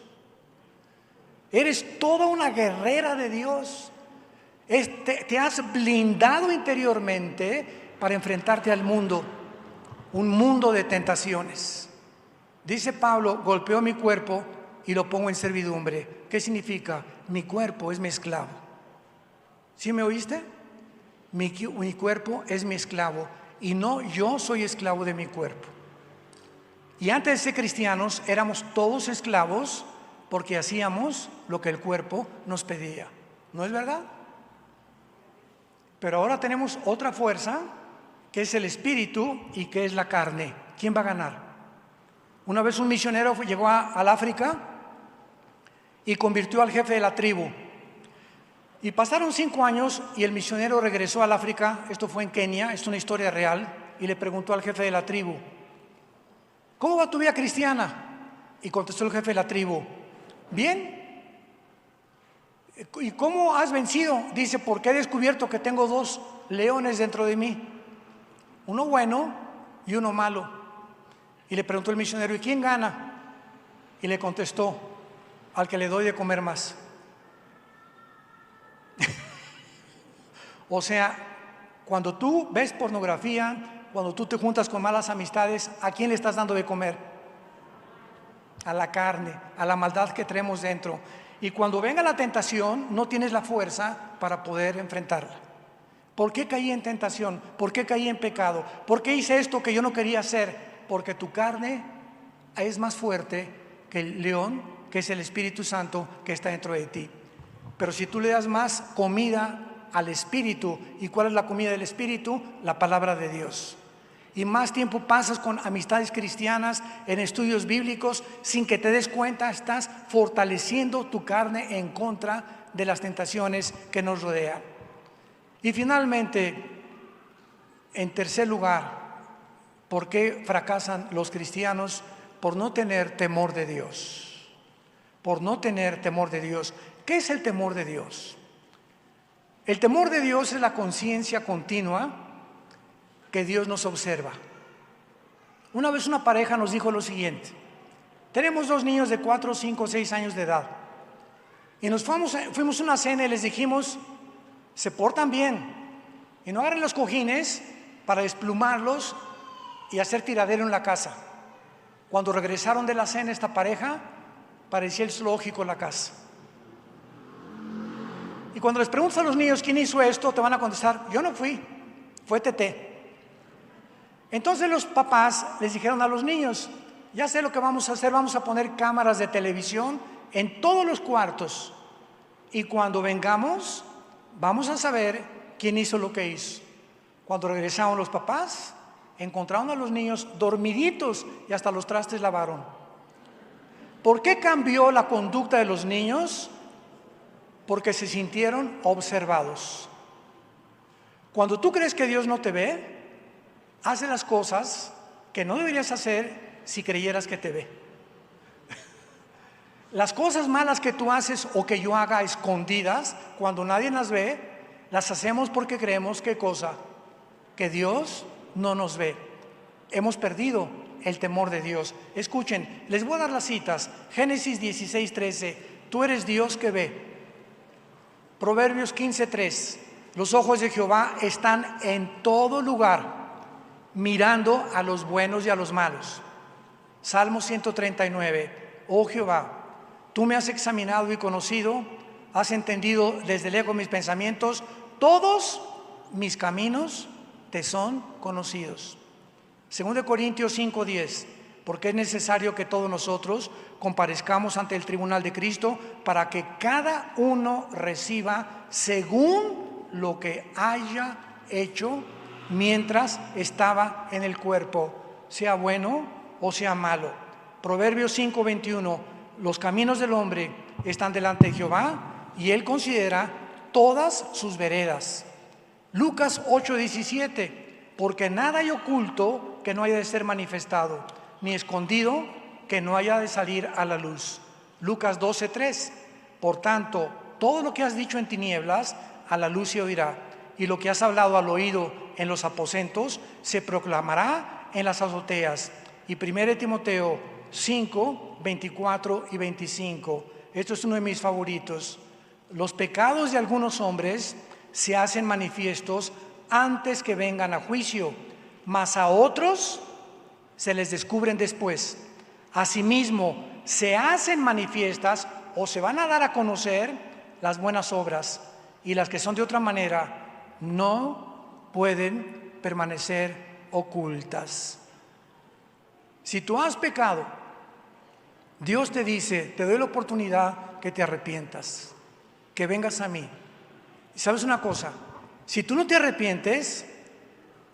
Eres toda una guerrera de Dios. Te has blindado interiormente para enfrentarte al mundo, un mundo de tentaciones. Dice Pablo: golpeo mi cuerpo y lo pongo en servidumbre. ¿Qué significa? Mi cuerpo es mi esclavo. ¿Sí me oíste? Mi cuerpo es mi esclavo, y no yo soy esclavo de mi cuerpo. Y antes de ser cristianos éramos todos esclavos porque hacíamos lo que el cuerpo nos pedía. ¿No es verdad? Pero ahora tenemos otra fuerza, que es el espíritu y que es la carne. ¿Quién va a ganar? Una vez un misionero llegó al África y convirtió al jefe de la tribu. Y pasaron 5 años y el misionero regresó al África. Esto fue en Kenia, es una historia real. Y le preguntó al jefe de la tribu: ¿cómo va tu vida cristiana? Y contestó el jefe de la tribu: bien. ¿Y cómo has vencido? Dice: porque he descubierto que tengo 2 leones dentro de mí, uno bueno y uno malo. Y le preguntó el misionero: ¿y quién gana? Y le contestó: al que le doy de comer más. O sea, cuando tú ves pornografía, cuando tú te juntas con malas amistades, ¿a quién le estás dando de comer? A la carne, a la maldad que traemos dentro. Y cuando venga la tentación, no tienes la fuerza para poder enfrentarla. ¿Por qué caí en tentación? ¿Por qué caí en pecado? ¿Por qué hice esto que yo no quería hacer? Porque tu carne es más fuerte que el león, que es el Espíritu Santo que está dentro de ti. Pero si tú le das más comida al Espíritu, ¿y cuál es la comida del Espíritu? La palabra de Dios. Y más tiempo pasas con amistades cristianas, en estudios bíblicos, sin que te des cuenta, estás fortaleciendo tu carne en contra de las tentaciones que nos rodean. Y finalmente, en tercer lugar, ¿por qué fracasan los cristianos? Por no tener temor de Dios. Por no tener temor de Dios. ¿Qué es el temor de Dios? El temor de Dios es la conciencia continua que Dios nos observa. Una vez una pareja nos dijo lo siguiente: tenemos 2 niños de 4, 5, 6 años de edad, y nos fuimos a una cena y les dijimos: se portan bien y no agarren los cojines para desplumarlos y hacer tiradero en la casa. Cuando regresaron de la cena, esta pareja parecía el zoológico en la casa. Y cuando les preguntas a los niños quién hizo esto, te van a contestar: yo no fui, fue Tete. Entonces los papás les dijeron a los niños: ya sé lo que vamos a hacer, vamos a poner cámaras de televisión en todos los cuartos, y cuando vengamos vamos a saber quién hizo lo que hizo. Cuando regresaron los papás, encontraron a los niños dormiditos y hasta los trastes lavaron. ¿Por qué cambió la conducta de los niños? porque se sintieron observados. Cuando tú crees que Dios no te ve, haces las cosas que no deberías hacer si creyeras que te ve. Las cosas malas que tú haces o que yo haga escondidas, cuando nadie las ve, las hacemos porque creemos ¿qué cosa? Que Dios no nos ve. Hemos perdido el temor de Dios. Escuchen, les voy a dar las citas. Génesis 16:13, tú eres Dios que ve. Proverbios 15:3, los ojos de Jehová están en todo lugar, mirando a los buenos y a los malos. Salmo 139, oh Jehová, tú me has examinado y conocido, has entendido desde lejos mis pensamientos, todos mis caminos te son conocidos. 2 Corintios 5:10, porque es necesario que todos nosotros comparezcamos ante el tribunal de Cristo para que cada uno reciba según lo que haya hecho mientras estaba en el cuerpo, sea bueno o sea malo. Proverbios 5:21, los caminos del hombre están delante de Jehová y él considera todas sus veredas. Lucas 8:17, porque nada hay oculto que no haya de ser manifestado, ni escondido que no haya de salir a la luz. Lucas 12:3, por tanto, todo lo que has dicho en tinieblas, a la luz se oirá, y lo que has hablado al oído en los aposentos, se proclamará en las azoteas. Y 1 Timoteo 5, 24 y 25, esto es uno de mis favoritos. Los pecados de algunos hombres se hacen manifiestos antes que vengan a juicio, mas a otros se les descubren después. Asimismo, se hacen manifiestas o se van a dar a conocer las buenas obras, y las que son de otra manera no pueden permanecer ocultas. Si tú has pecado, Dios te dice, te doy la oportunidad que te arrepientas, que vengas a mí. ¿Y sabes una cosa? Si tú no te arrepientes,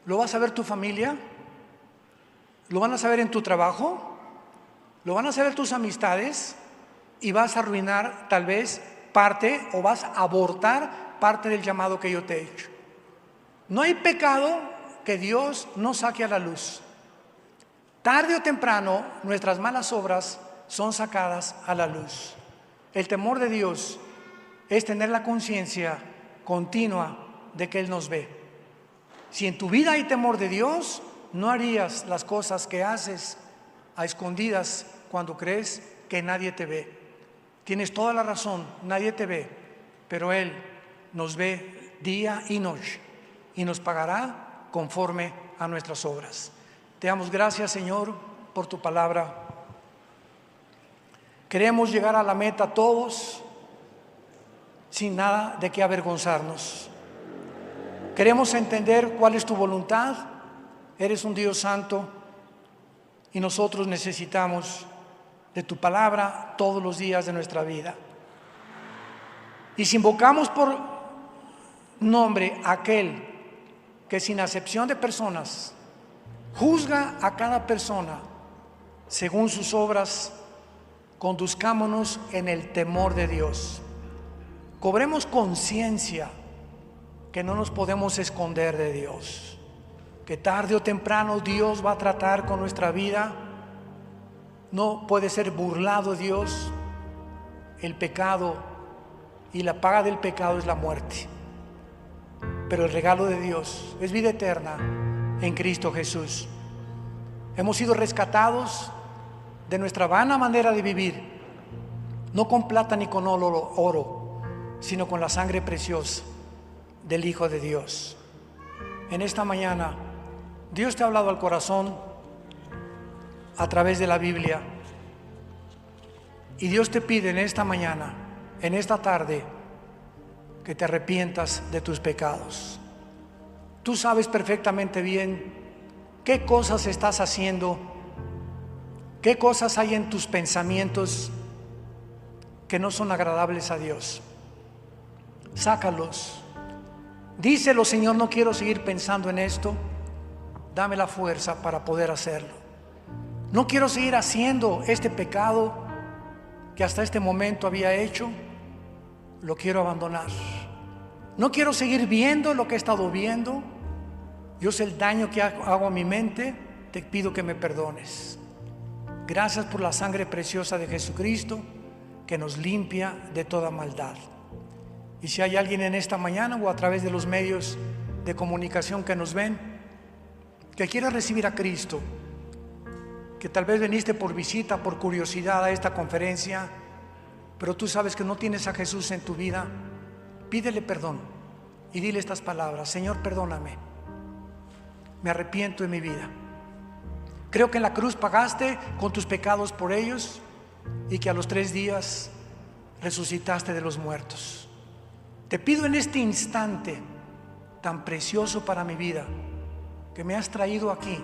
lo vas a ver tu familia, lo van a saber en tu trabajo, lo van a saber tus amistades, y vas a arruinar tal vez parte, o vas a abortar parte del llamado que yo te he hecho. No hay pecado que Dios no saque a la luz. Tarde o temprano nuestras malas obras son sacadas a la luz. El temor de Dios es tener la conciencia continua de que Él nos ve. Si en tu vida hay temor de Dios, no harías las cosas que haces a escondidas cuando crees que nadie te ve. Tienes toda la razón, nadie te ve, pero Él nos ve día y noche y nos pagará conforme a nuestras obras. Te damos gracias, Señor, por tu palabra. Queremos llegar a la meta todos sin nada de qué avergonzarnos. Queremos entender cuál es tu voluntad. Eres un Dios santo y nosotros necesitamos de tu palabra todos los días de nuestra vida. Y si invocamos por nombre aquel que sin acepción de personas juzga a cada persona según sus obras, conduzcámonos en el temor de Dios. Cobremos conciencia que no nos podemos esconder de Dios, que tarde o temprano Dios va a tratar con nuestra vida. No puede ser burlado Dios. El pecado y la paga del pecado es la muerte, pero el regalo de Dios es vida eterna en Cristo Jesús. Hemos sido rescatados de nuestra vana manera de vivir, no con plata ni con oro, sino con la sangre preciosa del Hijo de Dios. En esta mañana Dios te ha hablado al corazón a través de la Biblia, y Dios te pide en esta mañana, en esta tarde, que te arrepientas de tus pecados. Tú sabes perfectamente bien qué cosas estás haciendo, qué cosas hay en tus pensamientos que no son agradables a Dios. Sácalos. Díselo: Señor, no quiero seguir pensando en esto, dame la fuerza para poder hacerlo. No quiero seguir haciendo este pecado que hasta este momento había hecho, lo quiero abandonar. No quiero seguir viendo lo que he estado viendo. Yo sé el daño que hago a mi mente. Te pido que me perdones. Gracias por la sangre preciosa de Jesucristo que nos limpia de toda maldad. Y si hay alguien en esta mañana o a través de los medios de comunicación que nos ven, que quiera recibir a Cristo, que tal vez viniste por visita, por curiosidad a esta conferencia, pero tú sabes que no tienes a Jesús en tu vida, pídele perdón y dile estas palabras: Señor, perdóname, me arrepiento de mi vida. Creo que en la cruz pagaste con tus pecados por ellos y que a los 3 días resucitaste de los muertos. Te pido en este instante tan precioso para mi vida, que me has traído aquí,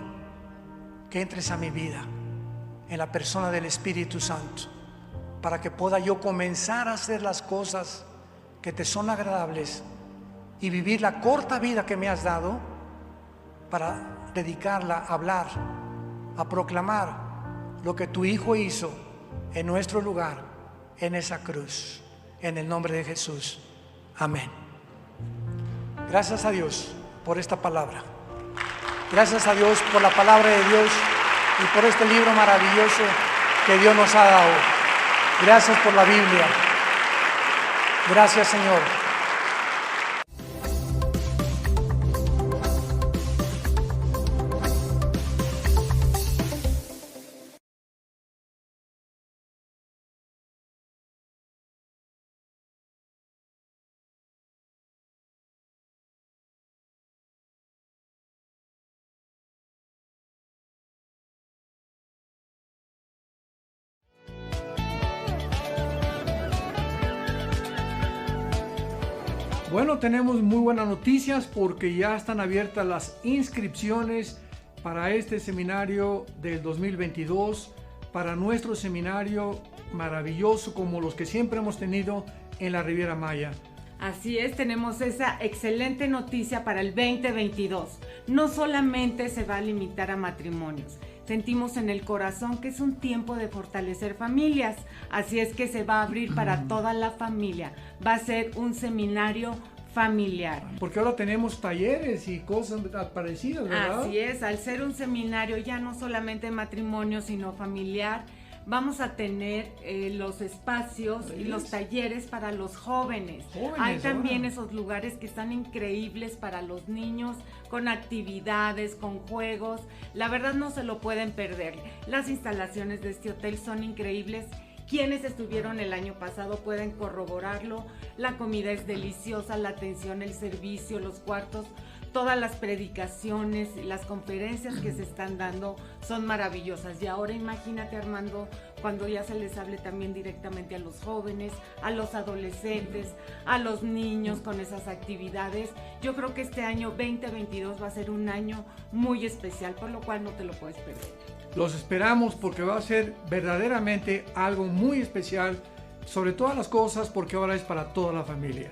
que entres a mi vida en la persona del Espíritu Santo, para que pueda yo comenzar a hacer las cosas que te son agradables y vivir la corta vida que me has dado para dedicarla a hablar, a proclamar lo que tu Hijo hizo en nuestro lugar, en esa cruz, en el nombre de Jesús. Amén. Gracias a Dios por esta palabra. Gracias a Dios por la palabra de Dios y por este libro maravilloso que Dios nos ha dado. Gracias por la Biblia. Gracias, Señor. Bueno, tenemos muy buenas noticias porque ya están abiertas las inscripciones para este seminario del 2022, para nuestro seminario maravilloso como los que siempre hemos tenido en la Riviera Maya. Así es, tenemos esa excelente noticia para el 2022. No solamente se va a limitar a matrimonios. Sentimos en el corazón que es un tiempo de fortalecer familias, así es que se va a abrir para toda la familia. Va a ser un seminario familiar. Porque ahora tenemos talleres y cosas parecidas, ¿verdad? Así es, al ser un seminario ya no solamente matrimonio, sino familiar, vamos a tener los espacios y los talleres para los jóvenes. Hay también esos lugares que están increíbles para los niños, con actividades, con juegos. La verdad no se lo pueden perder. Las instalaciones de este hotel son increíbles. Quienes estuvieron el año pasado pueden corroborarlo. La comida es deliciosa, la atención, el servicio, los cuartos. Todas las predicaciones, las conferencias que se están dando son maravillosas. Y ahora imagínate, Armando, cuando ya se les hable también directamente a los jóvenes, a los adolescentes, a los niños con esas actividades. Yo creo que este año 2022 va a ser un año muy especial, por lo cual no te lo puedes perder. Los esperamos porque va a ser verdaderamente algo muy especial, sobre todas las cosas, porque ahora es para toda la familia.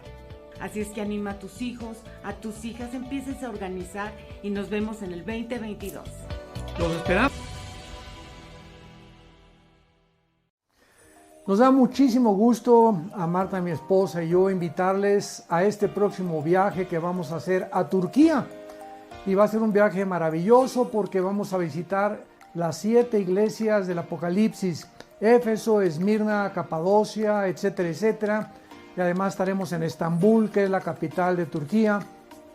Así es que anima a tus hijos, a tus hijas, empieces a organizar y nos vemos en el 2022. Los esperamos. Nos da muchísimo gusto a Marta, mi esposa, y yo invitarles a este próximo viaje que vamos a hacer a Turquía. Y va a ser un viaje maravilloso porque vamos a visitar las 7 iglesias del Apocalipsis: Éfeso, Esmirna, Capadocia, etcétera, etcétera. Y además estaremos en Estambul, que es la capital de Turquía,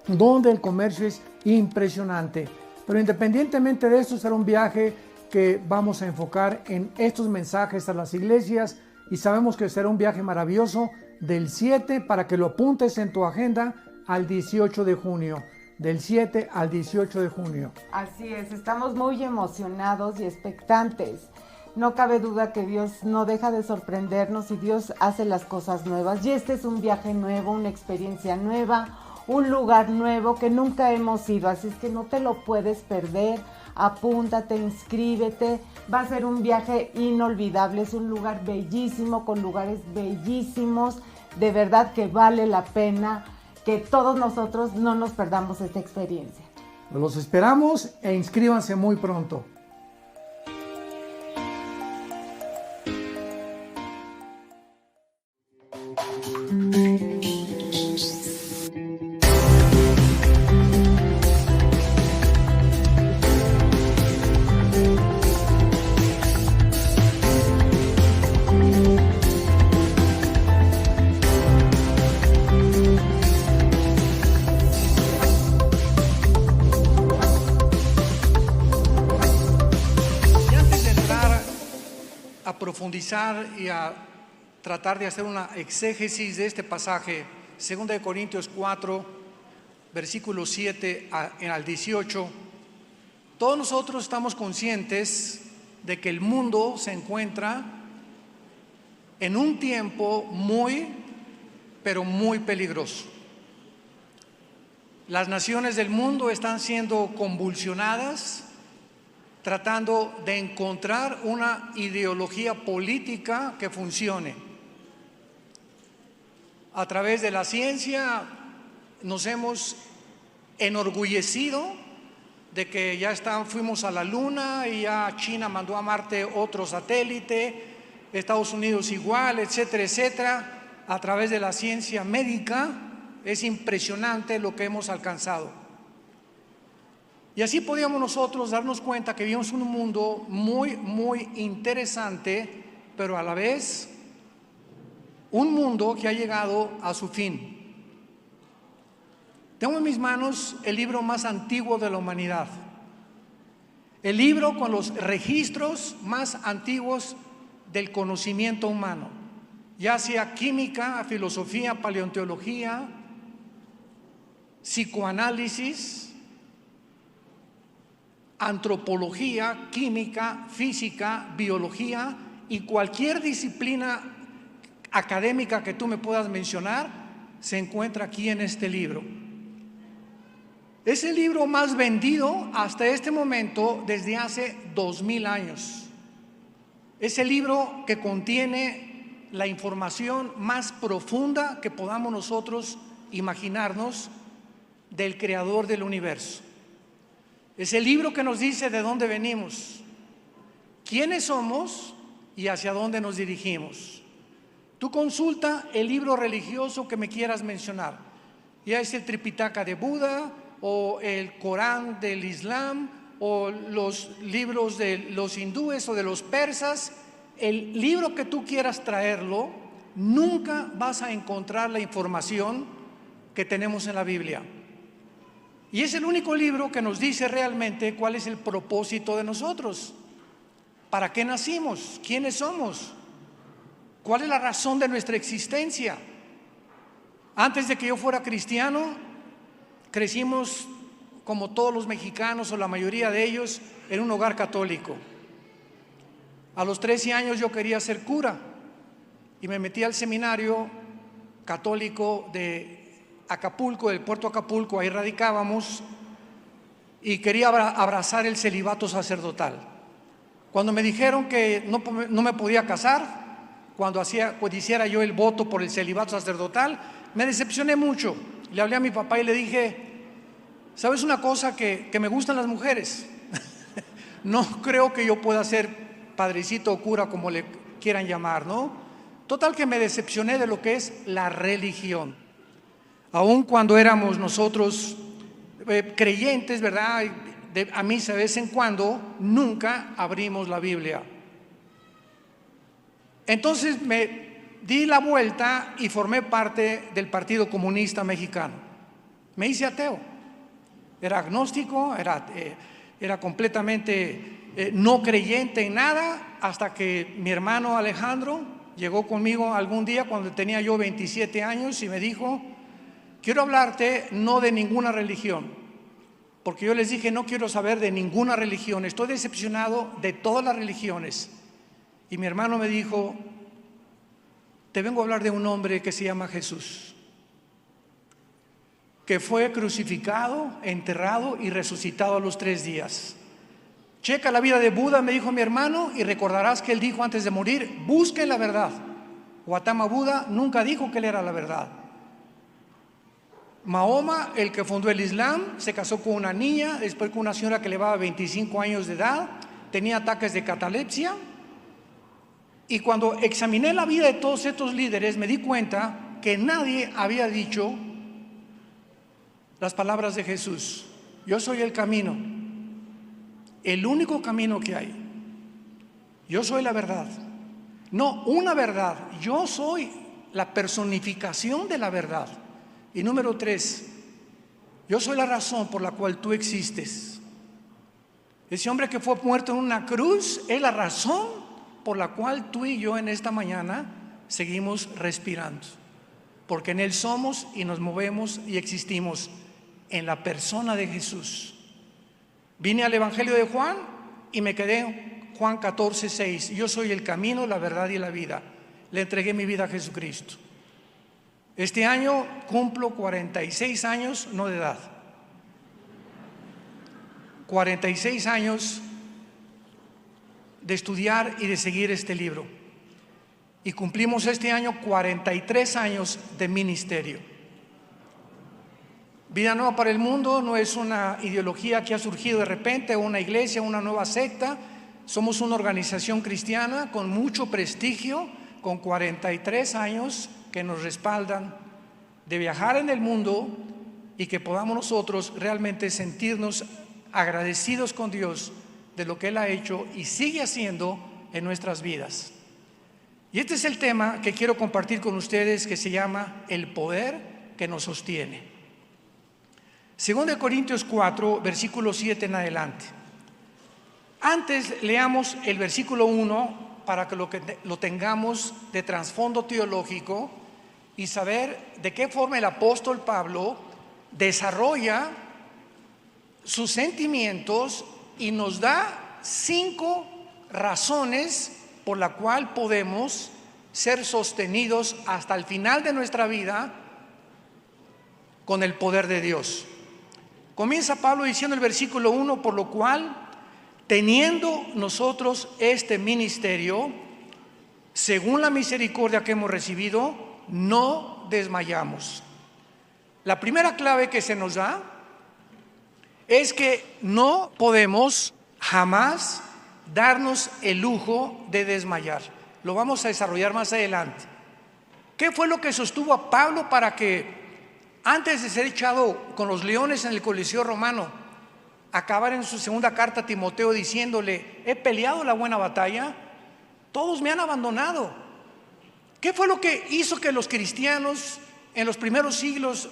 donde el comercio es impresionante. Pero independientemente de esto, será un viaje que vamos a enfocar en estos mensajes a las iglesias, y sabemos que será un viaje maravilloso del 7, para que lo apuntes en tu agenda, al 18 de junio. Del 7 al 18 de junio. Así es, estamos muy emocionados y expectantes. No cabe duda que Dios no deja de sorprendernos y Dios hace las cosas nuevas. Y este es un viaje nuevo, una experiencia nueva, un lugar nuevo que nunca hemos ido. Así es que no te lo puedes perder. Apúntate, inscríbete. Va a ser un viaje inolvidable. Es un lugar bellísimo, con lugares bellísimos. De verdad que vale la pena que todos nosotros no nos perdamos esta experiencia. Los esperamos e inscríbanse muy pronto. profundizar y a tratar de hacer una exégesis de este pasaje, 2 Corintios 4, versículos 7 al 18, todos nosotros estamos conscientes de que el mundo se encuentra en un tiempo muy, pero muy peligroso. Las naciones del mundo están siendo convulsionadas, tratando de encontrar una ideología política que funcione. A través de la ciencia nos hemos enorgullecido de que ya fuimos a la Luna y ya China mandó a Marte otro satélite, Estados Unidos igual, etcétera, etcétera. A través de la ciencia médica es impresionante lo que hemos alcanzado. Y así podíamos nosotros darnos cuenta que vivimos en un mundo muy, muy interesante, pero a la vez un mundo que ha llegado a su fin. Tengo en mis manos el libro más antiguo de la humanidad, el libro con los registros más antiguos del conocimiento humano, ya sea química, filosofía, paleontología, psicoanálisis, antropología, química, física, biología y cualquier disciplina académica que tú me puedas mencionar, se encuentra aquí en este libro. Es el libro más vendido hasta este momento desde hace 2000 años. Es el libro que contiene la información más profunda que podamos nosotros imaginarnos del creador del universo. Es el libro que nos dice de dónde venimos, quiénes somos y hacia dónde nos dirigimos. Tú consulta el libro religioso que me quieras mencionar, ya es el Tripitaka de Buda o el Corán del Islam o los libros de los hindúes o de los persas. El libro que tú quieras traerlo, nunca vas a encontrar la información que tenemos en la Biblia. Y es el único libro que nos dice realmente cuál es el propósito de nosotros, para qué nacimos, quiénes somos, cuál es la razón de nuestra existencia. Antes de que yo fuera cristiano, crecimos como todos los mexicanos o la mayoría de ellos en un hogar católico. A los 13 años yo quería ser cura y me metí al seminario católico de Acapulco, del puerto Acapulco, ahí radicábamos, y quería abrazar el celibato sacerdotal. Cuando me dijeron que no me podía casar, cuando hiciera yo el voto por el celibato sacerdotal, me decepcioné mucho. Le hablé a mi papá y le dije: ¿sabes una cosa? Que me gustan las mujeres. No creo que yo pueda ser padrecito o cura, como le quieran llamar, ¿no? Total que me decepcioné de lo que es la religión. Aun cuando éramos nosotros creyentes, ¿verdad? A misa de vez en cuando, nunca abrimos la Biblia. Entonces me di la vuelta y formé parte del Partido Comunista Mexicano. Me hice ateo. Era agnóstico, era completamente no creyente en nada, hasta que mi hermano Alejandro llegó conmigo algún día cuando tenía yo 27 años y me dijo: quiero hablarte no de ninguna religión, porque yo les dije: no quiero saber de ninguna religión, estoy decepcionado de todas las religiones. Y mi hermano me dijo: te vengo a hablar de un hombre que se llama Jesús, que fue crucificado, enterrado y resucitado a los 3 días. Checa la vida de Buda, me dijo mi hermano, y recordarás que él dijo antes de morir: busquen la verdad. Gautama Buda nunca dijo que él era la verdad. Mahoma, el que fundó el Islam, se casó con una niña, después con una señora que le llevaba 25 años de edad, tenía ataques de catalepsia. Y cuando examiné la vida de todos estos líderes, me di cuenta que nadie había dicho las palabras de Jesús: yo soy el camino, el único camino que hay. Yo soy la verdad. No, una verdad. Yo soy la personificación de la verdad. Y número 3, yo soy la razón por la cual tú existes. Ese hombre que fue muerto en una cruz es la razón por la cual tú y yo en esta mañana seguimos respirando, porque en Él somos y nos movemos y existimos, en la persona de Jesús. Vine al Evangelio de Juan y me quedé en Juan 14:6. Yo soy el camino, la verdad y la vida. Le entregué mi vida a Jesucristo. Este año cumplo 46 años, no de edad, 46 años de estudiar y de seguir este libro. Y cumplimos este año 43 años de ministerio. Vida Nueva para el Mundo no es una ideología que ha surgido de repente, una iglesia, una nueva secta. Somos una organización cristiana con mucho prestigio, con 43 años que nos respaldan de viajar en el mundo y que podamos nosotros realmente sentirnos agradecidos con Dios de lo que Él ha hecho y sigue haciendo en nuestras vidas. Y este es el tema que quiero compartir con ustedes, que se llama el poder que nos sostiene. 2 Corintios 4, versículo 7 en adelante. Antes leamos el versículo 1 para que lo tengamos de trasfondo teológico y saber de qué forma el apóstol Pablo desarrolla sus sentimientos y nos da 5 razones por la cual podemos ser sostenidos hasta el final de nuestra vida con el poder de Dios. Comienza Pablo diciendo el versículo 1, por lo cual, teniendo nosotros este ministerio, según la misericordia que hemos recibido, no desmayamos. La primera clave que se nos da es que no podemos jamás darnos el lujo de desmayar. Lo vamos a desarrollar más adelante. ¿Qué fue lo que sostuvo a Pablo para que antes de ser echado con los leones en el Coliseo Romano, acabar en su segunda carta a Timoteo diciéndole: he peleado la buena batalla, todos me han abandonado? ¿Qué fue lo que hizo que los cristianos en los primeros siglos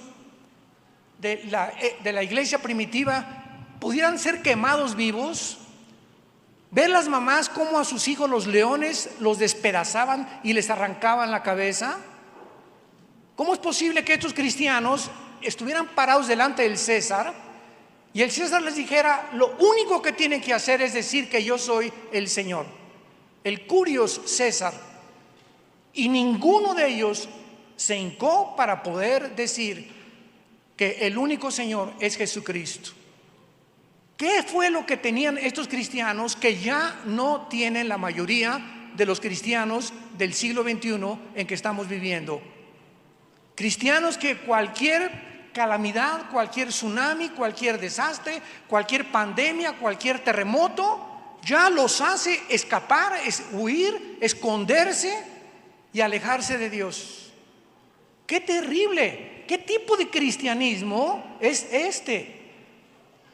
de la iglesia primitiva pudieran ser quemados vivos? Ver las mamás cómo a sus hijos los leones los despedazaban y les arrancaban la cabeza. ¿Cómo es posible que estos cristianos estuvieran parados delante del César y el César les dijera: lo único que tienen que hacer es decir que yo soy el Señor, el Curios César? Y ninguno de ellos se hincó para poder decir que el único Señor es Jesucristo. ¿Qué fue lo que tenían estos cristianos que ya no tienen la mayoría de los cristianos del siglo XXI en que estamos viviendo? Cristianos que cualquier calamidad, cualquier tsunami, cualquier desastre, cualquier pandemia, cualquier terremoto, ya los hace escapar, huir, esconderse y alejarse de Dios. ¡Qué terrible! ¿Qué tipo de cristianismo es este?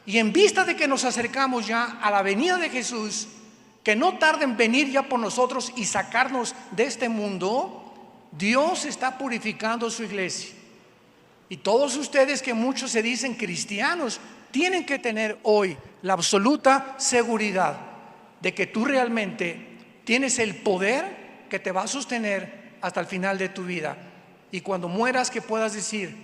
Y en vista de que nos acercamos ya a la venida de Jesús, que no tarda en venir ya por nosotros y sacarnos de este mundo, Dios está purificando su iglesia. Y todos ustedes, que muchos se dicen cristianos, tienen que tener hoy la absoluta seguridad de que tú realmente tienes el poder que te va a sostener hasta el final de tu vida. Y cuando mueras, que puedas decir: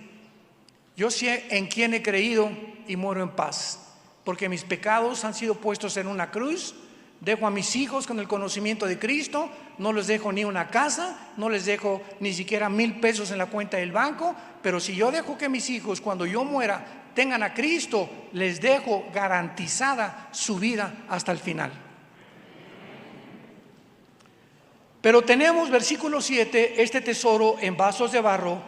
yo sé en quién he creído y muero en paz, porque mis pecados han sido puestos en una cruz. Dejo a mis hijos con el conocimiento de Cristo, no les dejo ni una casa, no les dejo ni siquiera 1,000 pesos en la cuenta del banco, pero si yo dejo que mis hijos, cuando yo muera, tengan a Cristo, les dejo garantizada su vida hasta el final. Pero tenemos, versículo 7, este tesoro en vasos de barro,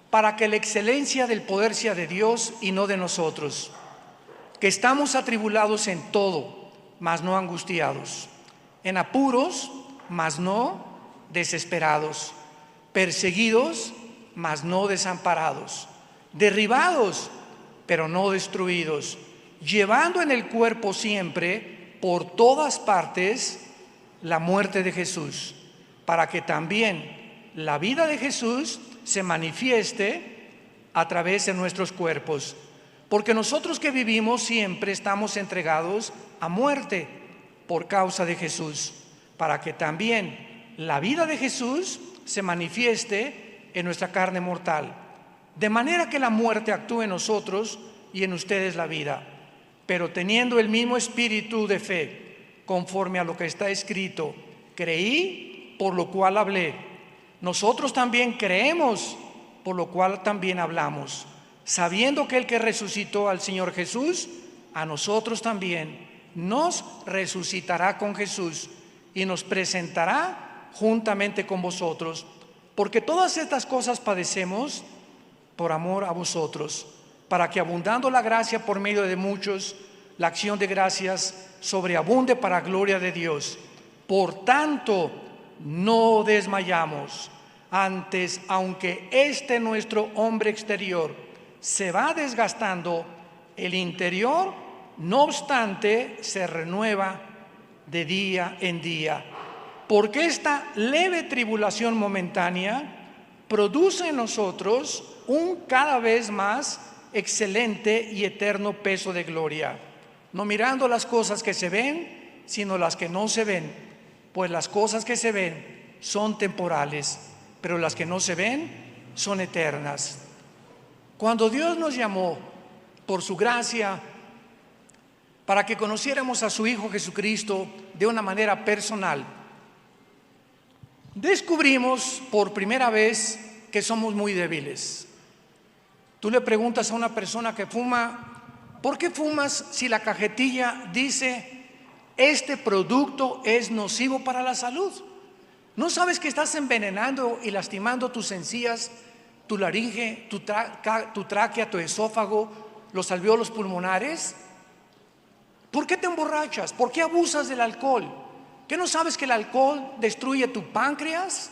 para que la excelencia del poder sea de Dios y no de nosotros, que estamos atribulados en todo, mas no angustiados, en apuros, mas no desesperados, perseguidos, mas no desamparados, derribados, pero no destruidos, llevando en el cuerpo siempre, por todas partes, la muerte de Jesús, para que también la vida de Jesús se manifieste a través de nuestros cuerpos. Porque nosotros que vivimos siempre estamos entregados a muerte por causa de Jesús, para que también la vida de Jesús se manifieste en nuestra carne mortal, de manera que la muerte actúe en nosotros y en ustedes la vida, pero teniendo el mismo espíritu de fe, conforme a lo que está escrito: creí, por lo cual hablé. Nosotros también creemos, por lo cual también hablamos, sabiendo que el que resucitó al Señor Jesús, a nosotros también nos resucitará con Jesús y nos presentará juntamente con vosotros, porque todas estas cosas padecemos por amor a vosotros, para que, abundando la gracia por medio de muchos, la acción de gracias sobreabunde para gloria de Dios. Por tanto, no desmayamos. Antes, aunque nuestro hombre exterior se va desgastando, el interior, no obstante, se renueva de día en día. Porque esta leve tribulación momentánea produce en nosotros un cada vez más excelente y eterno peso de gloria, no mirando las cosas que se ven, sino las que no se ven, pues las cosas que se ven son temporales, pero las que no se ven son eternas. Cuando Dios nos llamó por su gracia para que conociéramos a su Hijo Jesucristo de una manera personal, descubrimos por primera vez que somos muy débiles. Tú le preguntas a una persona que fuma: ¿por qué fumas si la cajetilla dice este producto es nocivo para la salud? ¿No sabes que estás envenenando y lastimando tus encías, tu laringe, tu tráquea, tu esófago, los alvéolos pulmonares? ¿Por qué te emborrachas? ¿Por qué abusas del alcohol? ¿Qué no sabes que el alcohol destruye tu páncreas?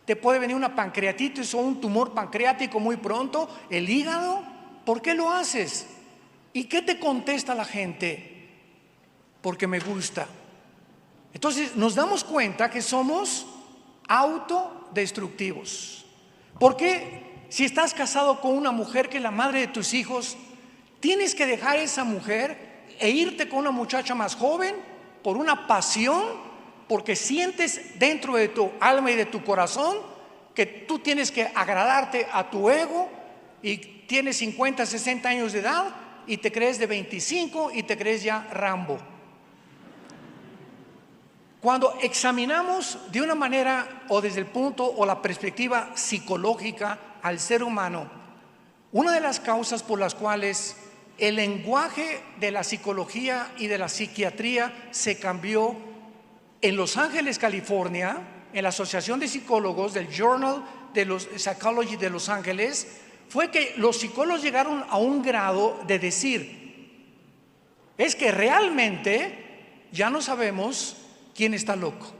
Te puede venir una pancreatitis o un tumor pancreático muy pronto, el hígado. ¿Por qué lo haces? ¿Y qué te contesta la gente? Porque me gusta. Entonces nos damos cuenta que somos autodestructivos. ¿Por qué, si estás casado con una mujer que es la madre de tus hijos, tienes que dejar a esa mujer e irte con una muchacha más joven por una pasión? Porque sientes dentro de tu alma y de tu corazón que tú tienes que agradarte a tu ego, y tienes 50, 60 años de edad y te crees de 25 y te crees ya Rambo. Cuando examinamos de una manera o desde el punto o la perspectiva psicológica al ser humano, una de las causas por las cuales el lenguaje de la psicología y de la psiquiatría se cambió en Los Ángeles, California, en la Asociación de Psicólogos del Journal de los Psychology de Los Ángeles, fue que los psicólogos llegaron a un grado de decir: es que realmente ya no sabemos quién está loco.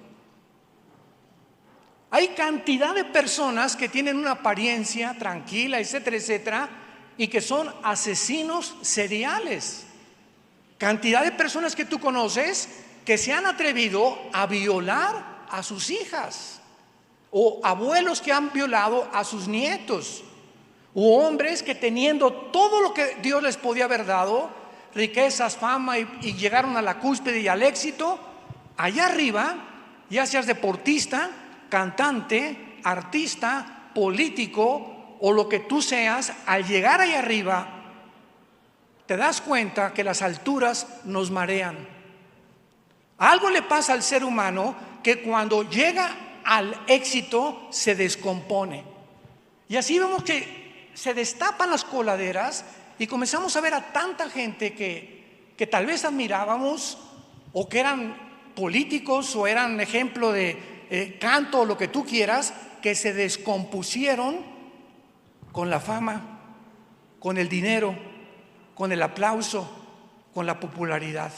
Hay cantidad de personas que tienen una apariencia tranquila, etcétera, etcétera, y que son asesinos seriales. Cantidad de personas que tú conoces que se han atrevido a violar a sus hijas, o abuelos que han violado a sus nietos, u hombres que, teniendo todo lo que Dios les podía haber dado, riquezas, fama, y llegaron a la cúspide y al éxito, allá arriba, ya seas deportista, cantante, artista, político o lo que tú seas, al llegar allá arriba te das cuenta que las alturas nos marean. Algo le pasa al ser humano que cuando llega al éxito se descompone. Y así vemos que se destapan las coladeras y comenzamos a ver a tanta gente que tal vez admirábamos, o que eran políticos o eran ejemplo de canto o lo que tú quieras, que se descompusieron con la fama, con el dinero, con el aplauso, con la popularidad.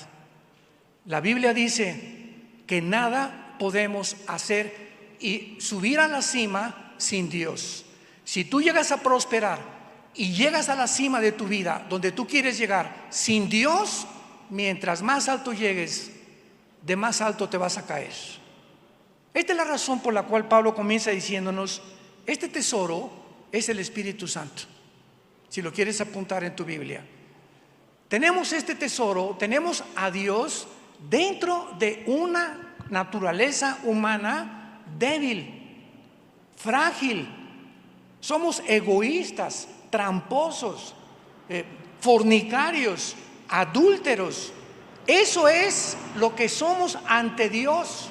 La Biblia dice que nada podemos hacer y subir a la cima sin Dios. Si tú llegas a prosperar y llegas a la cima de tu vida, donde tú quieres llegar, sin Dios, mientras más alto llegues, de más alto te vas a caer. Esta es la razón por la cual Pablo comienza diciéndonos: este tesoro es el Espíritu Santo. Si lo quieres apuntar en tu Biblia, tenemos este tesoro, tenemos a Dios dentro de una naturaleza humana débil, frágil. Somos egoístas, tramposos, fornicarios, adúlteros. Eso es lo que somos ante Dios.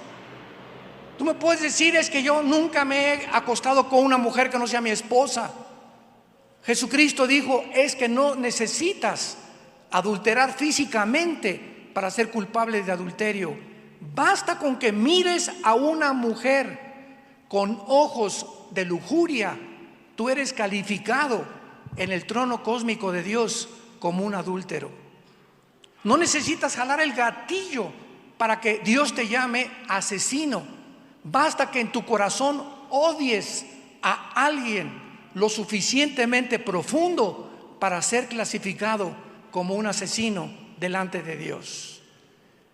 Tú me puedes decir, es que yo nunca me he acostado con una mujer que no sea mi esposa. Jesucristo dijo, es que no necesitas adulterar físicamente para ser culpable de adulterio. Basta con que mires a una mujer con ojos de lujuria, tú eres calificado en el trono cósmico de Dios como un adúltero. No necesitas jalar el gatillo para que Dios te llame asesino. Basta que en tu corazón odies a alguien lo suficientemente profundo para ser clasificado como un asesino delante de Dios.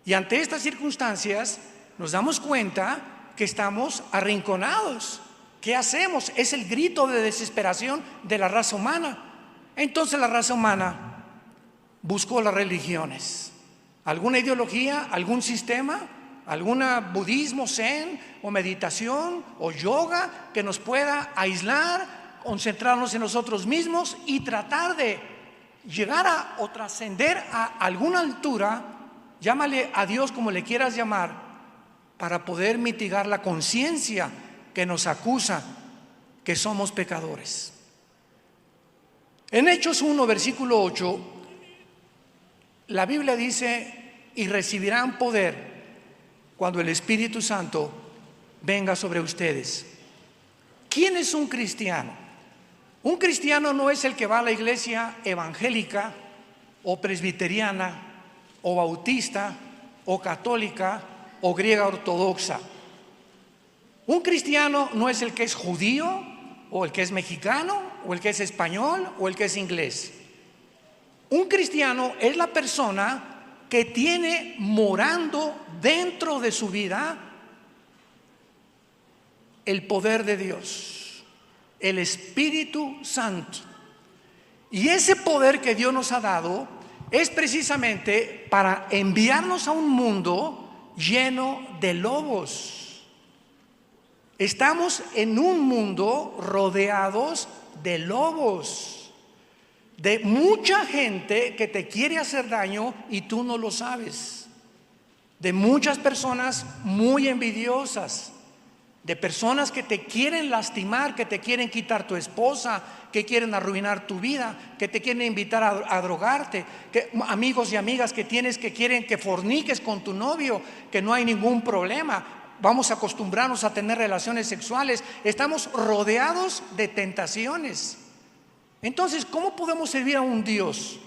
Y ante estas circunstancias nos damos cuenta que estamos arrinconados. ¿Qué hacemos? Es el grito de desesperación de la raza humana. Entonces la raza humana buscó las religiones, alguna ideología, algún sistema, algún budismo, zen o meditación o yoga que nos pueda aislar, concentrarnos en nosotros mismos y tratar de llegar a o trascender a alguna altura, llámale a Dios como le quieras llamar, para poder mitigar la conciencia que nos acusa que somos pecadores. En Hechos 1, versículo 8, la Biblia dice, y recibirán poder cuando el Espíritu Santo venga sobre ustedes. ¿Quién es un cristiano? Un cristiano no es el que va a la iglesia evangélica o presbiteriana o bautista o católica o griega ortodoxa. Un cristiano no es el que es judío o el que es mexicano o el que es español o el que es inglés. Un cristiano es la persona que tiene morando dentro de su vida el poder de Dios, el Espíritu Santo. Y ese poder que Dios nos ha dado es precisamente para enviarnos a un mundo lleno de lobos. Estamos en un mundo rodeados de lobos, de mucha gente que te quiere hacer daño y tú no lo sabes, de muchas personas muy envidiosas, de personas que te quieren lastimar, que te quieren quitar tu esposa, que quieren arruinar tu vida, que te quieren invitar a drogarte, que, amigos y amigas que tienes que quieren que forniques con tu novio, que no hay ningún problema. Vamos a acostumbrarnos a tener relaciones sexuales. Estamos rodeados de tentaciones. Entonces, ¿cómo podemos servir a un Dios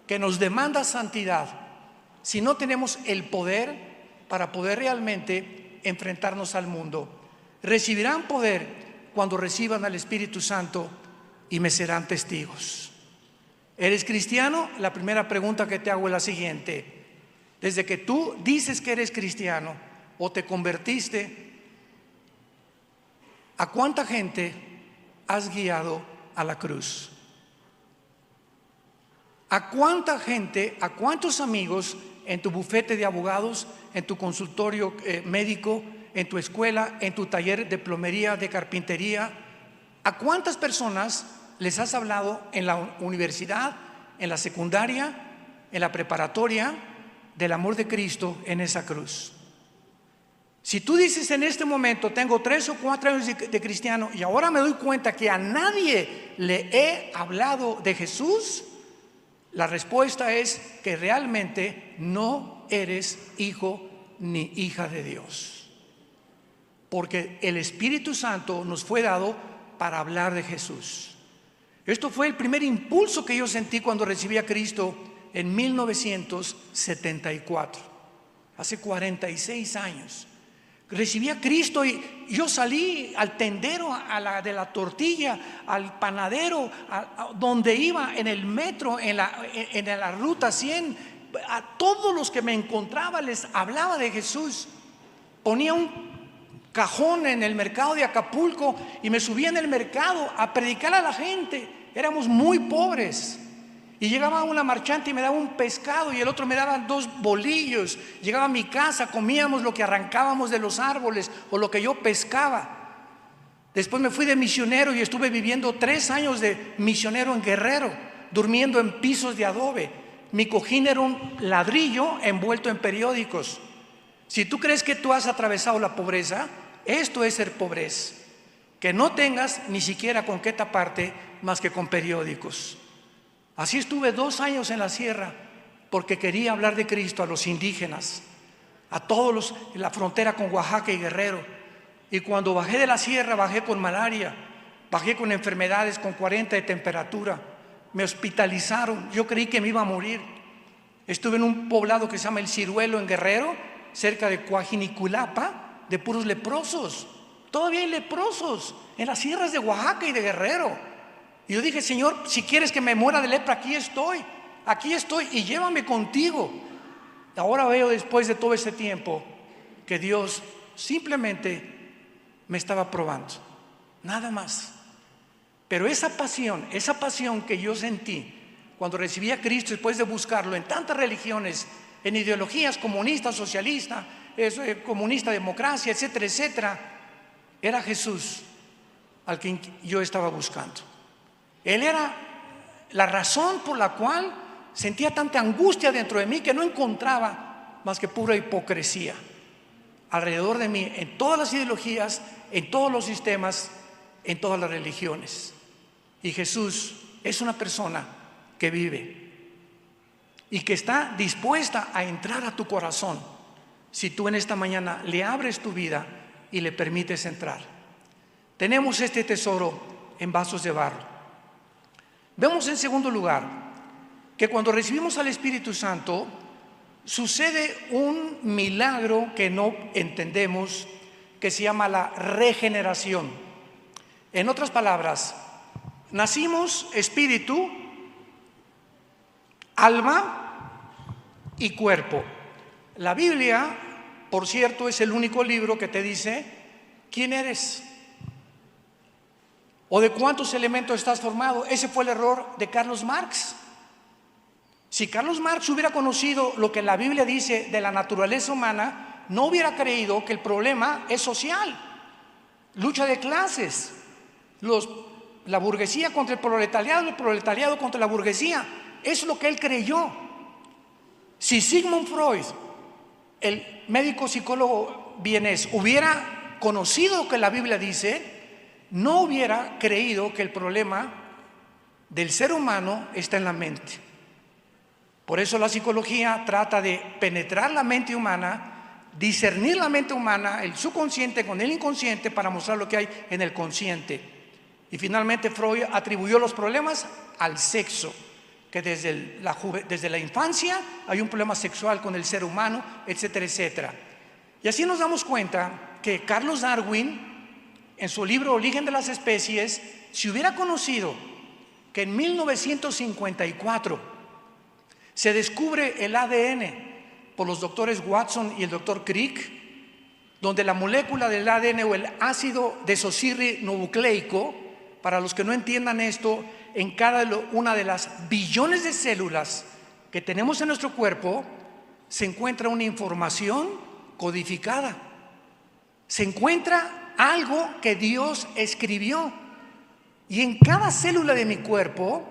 que nos demanda santidad si no tenemos el poder para poder realmente enfrentarnos al mundo? Recibirán poder cuando reciban al Espíritu Santo y me serán testigos. ¿Eres cristiano? La primera pregunta que te hago es la siguiente. Desde que tú dices que eres cristiano o te convertiste, ¿a cuánta gente has guiado a la cruz? ¿A cuánta gente, a cuántos amigos en tu bufete de abogados, en tu consultorio médico, en tu escuela, en tu taller de plomería, de carpintería, a cuántas personas les has hablado en la universidad, en la secundaria, en la preparatoria, del amor de Cristo en esa cruz? Si tú dices en este momento, tengo 3 o 4 años de cristiano y ahora me doy cuenta que a nadie le he hablado de Jesús, la respuesta es que realmente no eres hijo ni hija de Dios. Porque el Espíritu Santo nos fue dado para hablar de Jesús. Esto fue el primer impulso que yo sentí cuando recibí a Cristo en 1974, hace 46 años. Recibí a Cristo y yo salí al tendero de la tortilla, al panadero, donde iba, en el metro, en la ruta 100, a todos los que me encontraba les hablaba de Jesús. Ponía un cajón en el mercado de Acapulco y me subía en el mercado a predicar a la gente. Éramos muy pobres Y llegaba una marchante y me daba un pescado y el otro me daba 2 bolillos. Llegaba a mi casa, comíamos lo que arrancábamos de los árboles o lo que yo pescaba. Después me fui de misionero y estuve viviendo 3 años de misionero en Guerrero, durmiendo en pisos de adobe. Mi cojín era un ladrillo envuelto en periódicos. Si tú crees que tú has atravesado la pobreza, esto es ser pobreza. Que no tengas ni siquiera con qué taparte más que con periódicos. Así estuve 2 años en la sierra porque quería hablar de Cristo a los indígenas, a todos en la frontera con Oaxaca y Guerrero. Y cuando bajé de la sierra, bajé con malaria, bajé con enfermedades, con 40 de temperatura. Me hospitalizaron, yo creí que me iba a morir. Estuve en un poblado que se llama El Ciruelo en Guerrero, cerca de Coajiniculapa, de puros leprosos. Todavía hay leprosos en las sierras de Oaxaca y de Guerrero. Y yo dije, Señor, si quieres que me muera de lepra, aquí estoy y llévame contigo. Ahora veo, después de todo ese tiempo, que Dios simplemente me estaba probando, nada más. Pero esa pasión que yo sentí cuando recibí a Cristo después de buscarlo en tantas religiones, en ideologías comunistas, socialistas, comunista, democracia, etcétera, etcétera, era Jesús al que yo estaba buscando. Él era la razón por la cual sentía tanta angustia dentro de mí que no encontraba más que pura hipocresía alrededor de mí, en todas las ideologías, en todos los sistemas, en todas las religiones. Y Jesús es una persona que vive y que está dispuesta a entrar a tu corazón si tú en esta mañana le abres tu vida y le permites entrar. Tenemos este tesoro en vasos de barro. Vemos en segundo lugar que cuando recibimos al Espíritu Santo sucede un milagro que no entendemos, que se llama la regeneración. En otras palabras, nacimos espíritu, alma y cuerpo. La Biblia, por cierto, es el único libro que te dice quién eres o de cuántos elementos estás formado. Ese fue el error de Carlos Marx. Si Carlos Marx hubiera conocido lo que la Biblia dice de la naturaleza humana, no hubiera creído que el problema es social, lucha de clases, la burguesía contra el proletariado contra la burguesía. Es lo que él creyó. Si Sigmund Freud, el médico psicólogo vienés, hubiera conocido lo que la Biblia dice, no hubiera creído que el problema del ser humano está en la mente. Por eso la psicología trata de penetrar la mente humana, discernir la mente humana, el subconsciente con el inconsciente, para mostrar lo que hay en el consciente. Y finalmente Freud atribuyó los problemas al sexo, que desde la infancia hay un problema sexual con el ser humano, etcétera, etcétera. Y así nos damos cuenta que Carlos Darwin, en su libro Origen de las Especies, si hubiera conocido que en 1954 se descubre el ADN por los doctores Watson y el doctor Crick, donde la molécula del ADN o el ácido desoxirribonucleico, para los que no entiendan esto, en cada una de las billones de células que tenemos en nuestro cuerpo se encuentra una información codificada, se encuentra algo que Dios escribió, y en cada célula de mi cuerpo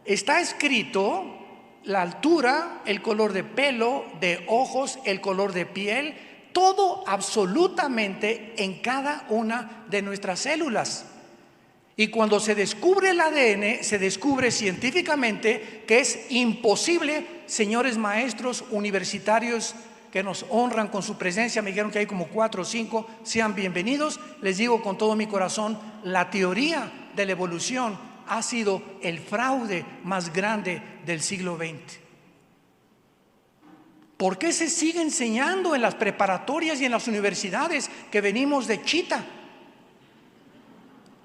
está escrito la altura, el color de pelo, de ojos, el color de piel, todo absolutamente en cada una de nuestras células. Y cuando se descubre el ADN, se descubre científicamente que es imposible. Señores maestros universitarios que nos honran con su presencia, me dijeron que hay como 4 o 5, sean bienvenidos. Les digo con todo mi corazón, la teoría de la evolución ha sido el fraude más grande del siglo XX. ¿Por qué se sigue enseñando en las preparatorias y en las universidades que venimos de chita?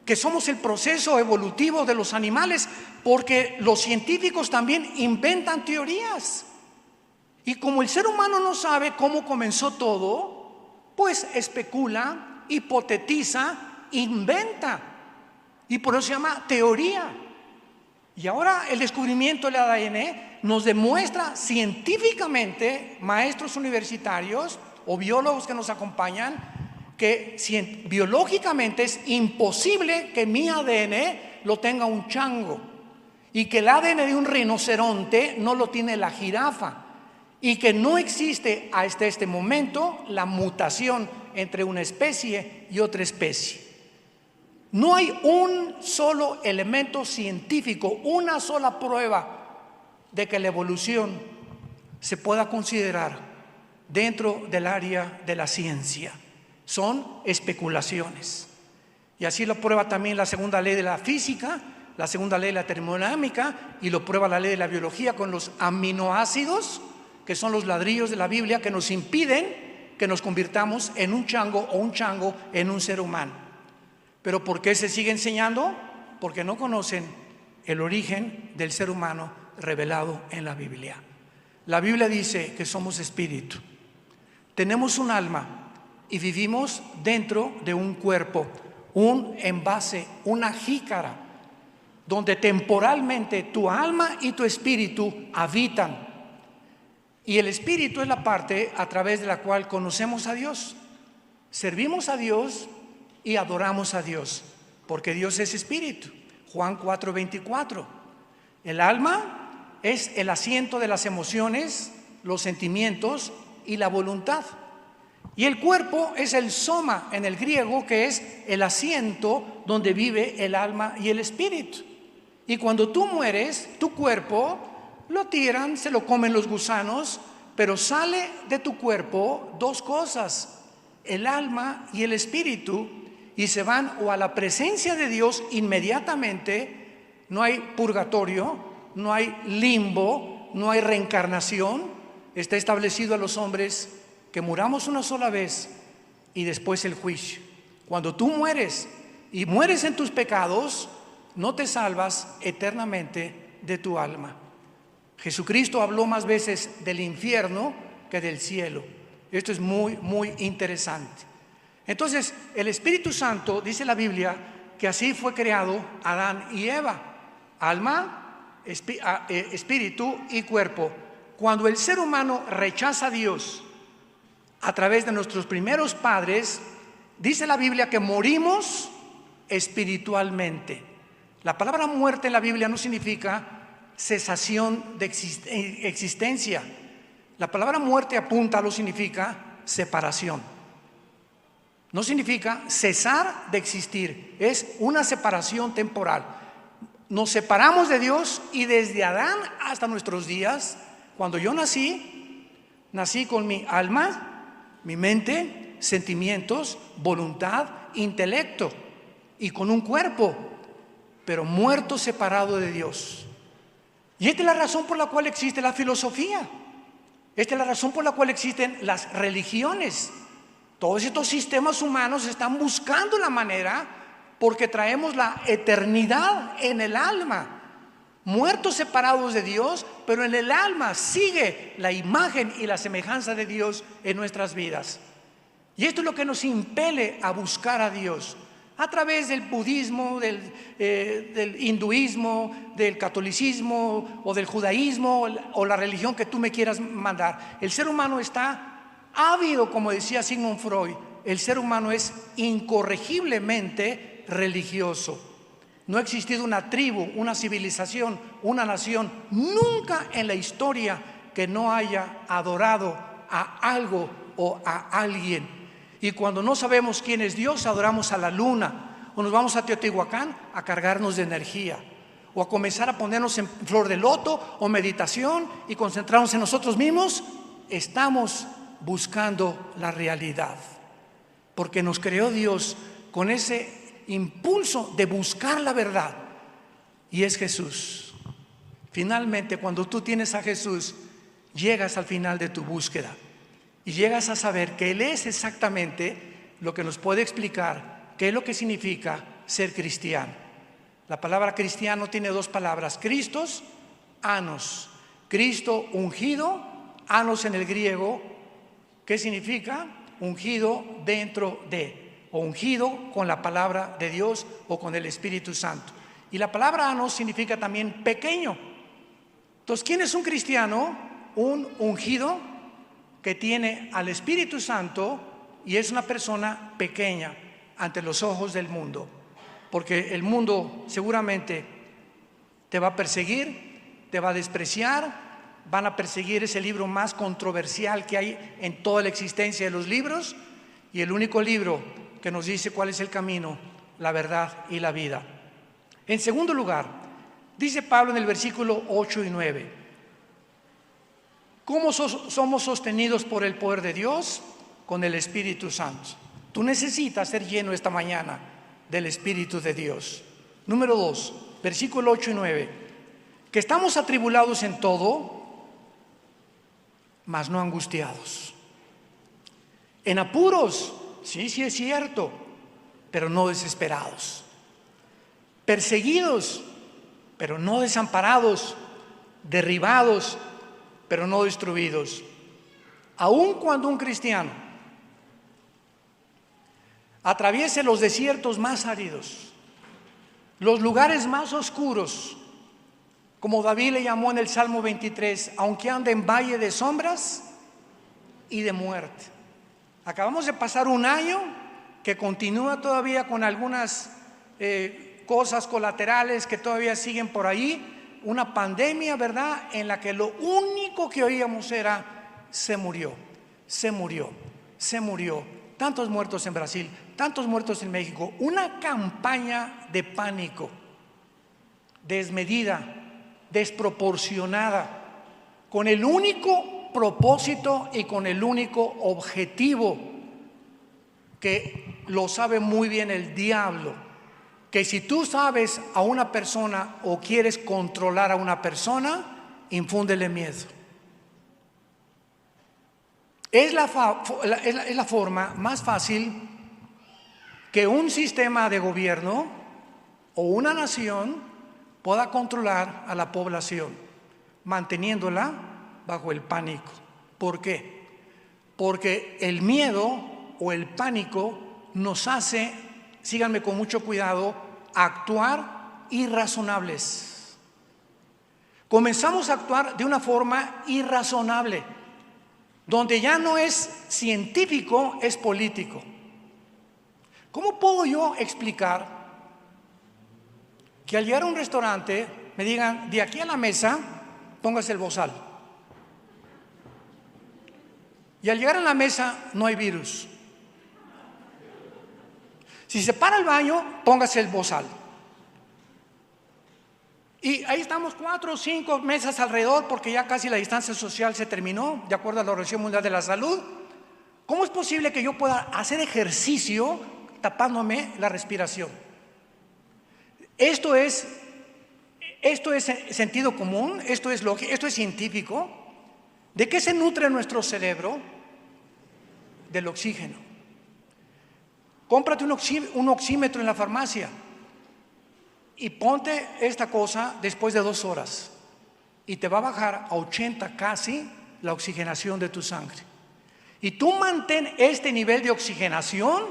Que somos el proceso evolutivo de los animales, porque los científicos también inventan teorías. Y como el ser humano no sabe cómo comenzó todo, pues especula, hipotetiza, inventa. Y por eso se llama teoría. Y ahora el descubrimiento del ADN nos demuestra científicamente, maestros universitarios o biólogos que nos acompañan, que biológicamente es imposible que mi ADN lo tenga un chango, y que el ADN de un rinoceronte no lo tiene la jirafa, y que no existe hasta este momento la mutación entre una especie y otra especie. No hay un solo elemento científico, una sola prueba de que la evolución se pueda considerar dentro del área de la ciencia. Son especulaciones. Y así lo prueba también la segunda ley de la física, la segunda ley de la termodinámica, y lo prueba la ley de la biología con los aminoácidos, que son los ladrillos de la Biblia que nos impiden que nos convirtamos en un chango o un chango en un ser humano. ¿Pero por qué se sigue enseñando? Porque no conocen el origen del ser humano revelado en la Biblia. La Biblia dice que somos espíritu, tenemos un alma y vivimos dentro de un cuerpo, un envase, una jícara, donde temporalmente tu alma y tu espíritu habitan. Y el espíritu es la parte a través de la cual conocemos a Dios, servimos a Dios y adoramos a Dios, porque Dios es espíritu. Juan 4:24. El alma es el asiento de las emociones, los sentimientos y la voluntad. Y el cuerpo es el soma en el griego, que es el asiento donde vive el alma y el espíritu. Y cuando tú mueres, tu cuerpo lo tiran, se lo comen los gusanos, pero sale de tu cuerpo dos cosas, el alma y el espíritu, y se van o a la presencia de Dios inmediatamente. No hay purgatorio, no hay limbo, no hay reencarnación. Está establecido a los hombres que muramos una sola vez y después el juicio. Cuando tú mueres y mueres en tus pecados, no te salvas eternamente de tu alma. Jesucristo habló más veces del infierno que del cielo. Esto es muy, muy interesante. Entonces, el Espíritu Santo, dice la Biblia, que así fue creado Adán y Eva: alma, espíritu y cuerpo. Cuando el ser humano rechaza a Dios a través de nuestros primeros padres, dice la Biblia que morimos espiritualmente. La palabra muerte en la Biblia no significa cesación de existencia. La palabra muerte apunta a lo significa separación. No significa cesar de existir, es una separación temporal. Nos separamos de Dios, y desde Adán hasta nuestros días, cuando yo nací con mi alma, mi mente, sentimientos, voluntad, intelecto, y con un cuerpo, pero muerto, separado de Dios. Y esta es la razón por la cual existe la filosofía. Esta es la razón por la cual existen las religiones. Todos estos sistemas humanos están buscando la manera, porque traemos la eternidad en el alma, muertos separados de Dios, pero en el alma sigue la imagen y la semejanza de Dios en nuestras vidas. Y esto es lo que nos impele a buscar a Dios a través del budismo, del hinduismo, del catolicismo o del judaísmo, o la religión que tú me quieras mandar. El ser humano está ávido, como decía Sigmund Freud. El ser humano es incorregiblemente religioso. No ha existido una tribu, una civilización, una nación nunca en la historia que no haya adorado a algo o a alguien. Y cuando no sabemos quién es Dios, adoramos a la luna, o nos vamos a Teotihuacán a cargarnos de energía, o a comenzar a ponernos en flor de loto o meditación y concentrarnos en nosotros mismos. Estamos buscando la realidad, porque nos creó Dios con ese impulso de buscar la verdad, y es Jesús. Finalmente, cuando tú tienes a Jesús, llegas al final de tu búsqueda y llegas a saber que Él es exactamente lo que nos puede explicar qué es lo que significa ser cristiano. La palabra cristiano tiene dos palabras: Christos, anos. Cristo, ungido, anos en el griego, ¿qué significa? Ungido dentro de, o ungido con la palabra de Dios o con el Espíritu Santo. Y la palabra anos significa también pequeño. Entonces, ¿quién es un cristiano? Un ungido que tiene al Espíritu Santo y es una persona pequeña ante los ojos del mundo. Porque el mundo seguramente te va a perseguir, te va a despreciar, van a perseguir ese libro más controversial que hay en toda la existencia de los libros, y el único libro que nos dice cuál es el camino, la verdad y la vida. En segundo lugar, dice Pablo en el versículo 8 y 9, ¿cómo somos sostenidos por el poder de Dios? Con el Espíritu Santo. Tú necesitas ser lleno esta mañana del Espíritu de Dios. Número 2, versículo 8 y 9, que estamos atribulados en todo, mas no angustiados. En apuros, sí es cierto, pero no desesperados. Perseguidos, pero no desamparados. Derribados, pero no destruidos. Aun cuando un cristiano atraviese los desiertos más áridos, los lugares más oscuros, como David le llamó en el Salmo 23, aunque ande en valle de sombras y de muerte. Acabamos de pasar un año que continúa todavía con algunas cosas colaterales que todavía siguen por ahí, una pandemia, ¿verdad?, en la que lo único que oíamos era: se murió, se murió, se murió. Tantos muertos en Brasil, tantos muertos en México, una campaña de pánico desmedida, desproporcionada, con el único propósito y con el único objetivo, que lo sabe muy bien el diablo, que si tú sabes a una persona o quieres controlar a una persona, infúndele miedo. Es la forma más fácil que un sistema de gobierno o una nación pueda controlar a la población, manteniéndola bajo el pánico. ¿Por qué? Porque el miedo o el pánico nos hace, síganme con mucho cuidado, actuar irrazonables. Comenzamos a actuar de una forma irrazonable, donde ya no es científico, es político. ¿Cómo puedo yo explicar que al llegar a un restaurante me digan: de aquí a la mesa póngase el bozal, y al llegar a la mesa no hay virus? Si se para el baño, póngase el bozal. Y ahí estamos 4 o 5 mesas alrededor, porque ya casi la distancia social se terminó, de acuerdo a la Organización Mundial de la Salud. ¿Cómo es posible que yo pueda hacer ejercicio tapándome la respiración? Esto es sentido común, esto es lógico, esto es científico. ¿De qué se nutre nuestro cerebro? Del oxígeno. Cómprate un oxímetro en la farmacia y ponte esta cosa después de 2 horas y te va a bajar a 80 casi la oxigenación de tu sangre. Y tú mantén este nivel de oxigenación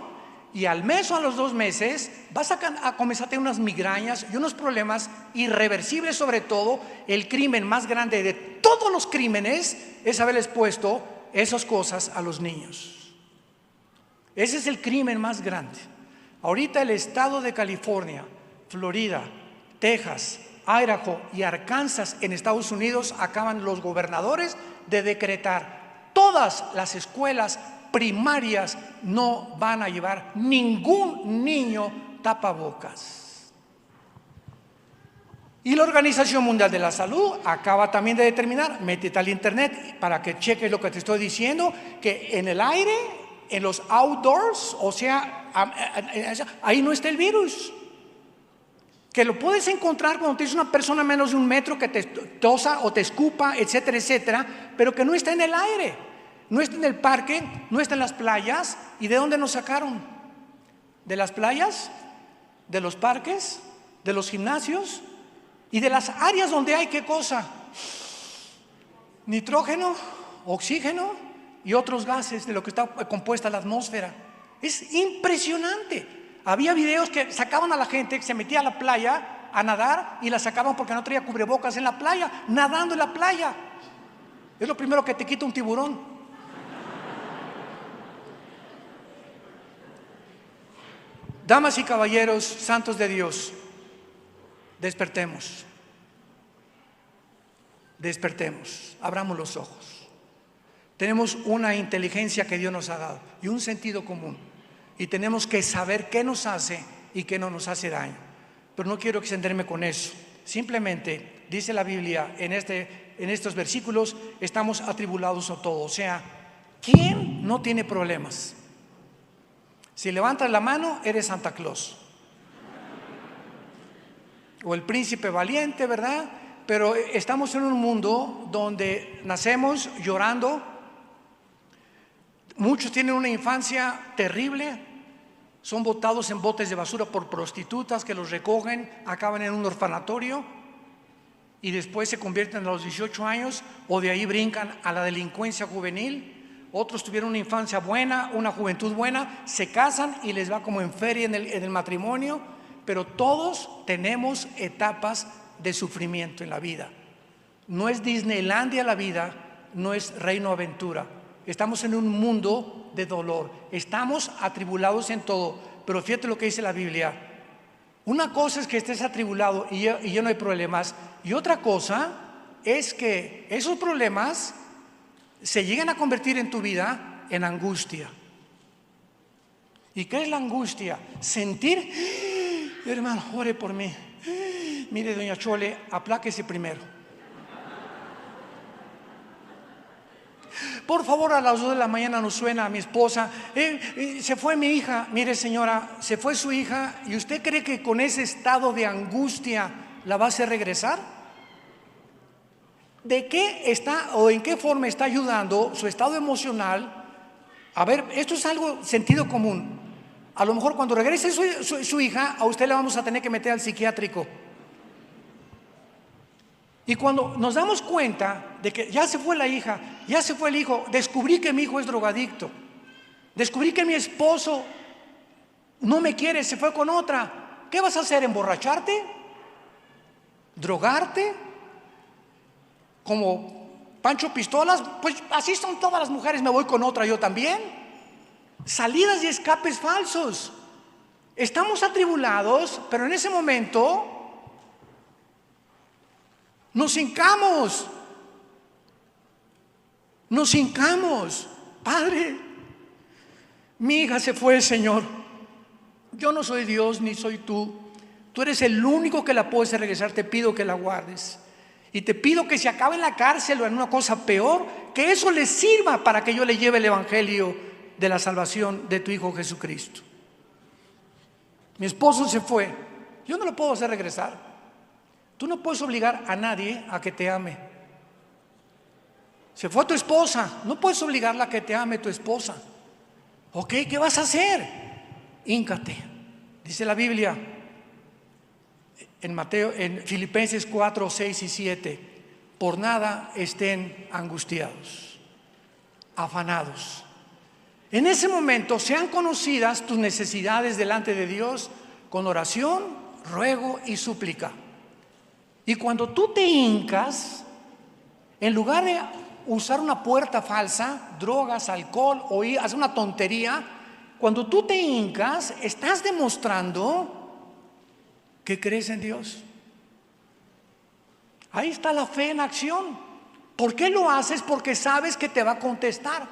y al mes o a los 2 meses vas a comenzar a tener unas migrañas y unos problemas irreversibles. Sobre todo, el crimen más grande de todos los crímenes es haberles puesto esas cosas a los niños. Ese es el crimen más grande. Ahorita el estado de California, Florida, Texas, Idaho y Arkansas en Estados Unidos acaban los gobernadores de decretar: todas las escuelas primarias no van a llevar ningún niño tapabocas. Y la Organización Mundial de la Salud acaba también de determinar, métete al internet para que cheques lo que te estoy diciendo, que en el aire, en los outdoors, o sea, ahí no está el virus. Que lo puedes encontrar cuando tienes una persona a menos de 1 metro que te tosa o te escupa, etcétera, etcétera, pero que no está en el aire, no está en el parque, no está en las playas. ¿Y de dónde nos sacaron? ¿De las playas? ¿De los parques? ¿De los gimnasios? ¿Y de las áreas donde hay qué cosa? Nitrógeno, oxígeno y otros gases de lo que está compuesta la atmósfera. Es impresionante. Había videos que sacaban a la gente que se metía a la playa a nadar y la sacaban porque no traía cubrebocas en la playa, nadando en la playa. Es lo primero que te quita un tiburón. Damas y caballeros, santos de Dios, despertemos. Despertemos, abramos los ojos. Tenemos una inteligencia que Dios nos ha dado y un sentido común, y tenemos que saber qué nos hace y qué no nos hace daño. Pero no quiero extenderme con eso. Simplemente dice la Biblia en estos versículos: estamos atribulados a todo. O sea, ¿quién no tiene problemas? Si levantas la mano, eres Santa Claus o el príncipe valiente, ¿verdad? Pero estamos en un mundo donde nacemos llorando. Muchos tienen una infancia terrible, son botados en botes de basura por prostitutas que los recogen, acaban en un orfanatorio y después se convierten a los 18 años o de ahí brincan a la delincuencia juvenil. Otros tuvieron una infancia buena, una juventud buena, se casan y les va como en feria en el matrimonio, pero todos tenemos etapas de sufrimiento en la vida. No es Disneylandia la vida, no es reino aventura. Estamos en un mundo de dolor, estamos atribulados en todo, pero fíjate lo que dice la Biblia. Una cosa es que estés atribulado y ya no hay problemas, y otra cosa es que esos problemas se llegan a convertir en tu vida en angustia. ¿Y qué es la angustia? Sentir, hermano, ore por mí. Mire, doña Chole, apláquese primero. Por favor, a las 2 de la mañana nos suena a mi esposa, se fue mi hija. Mire, señora, se fue su hija, ¿y usted cree que con ese estado de angustia la va a hacer regresar? ¿De qué está o en qué forma está ayudando su estado emocional? A ver, esto es algo sentido común. A lo mejor cuando regrese su hija, a usted la vamos a tener que meter al psiquiátrico. Y cuando nos damos cuenta de que ya se fue la hija, ya se fue el hijo, descubrí que mi hijo es drogadicto, descubrí que mi esposo no me quiere, se fue con otra, ¿qué vas a hacer? ¿Emborracharte? ¿Drogarte? Como Pancho Pistolas, pues así son todas las mujeres, me voy con otra yo también. Salidas y escapes falsos. Estamos atribulados, pero en ese momento nos hincamos. Padre, mi hija se fue, Señor. Yo no soy Dios ni soy tú. Tú eres el único que la puede hacer regresar. Te pido que la guardes. Y te pido que se acabe en la cárcel o en una cosa peor, que eso le sirva para que yo le lleve el evangelio de la salvación de tu Hijo Jesucristo. Mi esposo se fue. Yo no lo puedo hacer regresar. Tú no puedes obligar a nadie a que te ame. Se fue tu esposa. No puedes obligarla a que te ame tu esposa. Ok, ¿qué vas a hacer? Híncate. Dice la Biblia en Filipenses 4, 6 y 7, por nada estén angustiados, afanados. En ese momento sean conocidas tus necesidades delante de Dios con oración, ruego y súplica. Y cuando tú te hincas, en lugar de usar una puerta falsa, drogas, alcohol o hacer una tontería, cuando tú te hincas, estás demostrando que crees en Dios. Ahí está la fe en acción. ¿Por qué lo haces? Porque sabes que te va a contestar.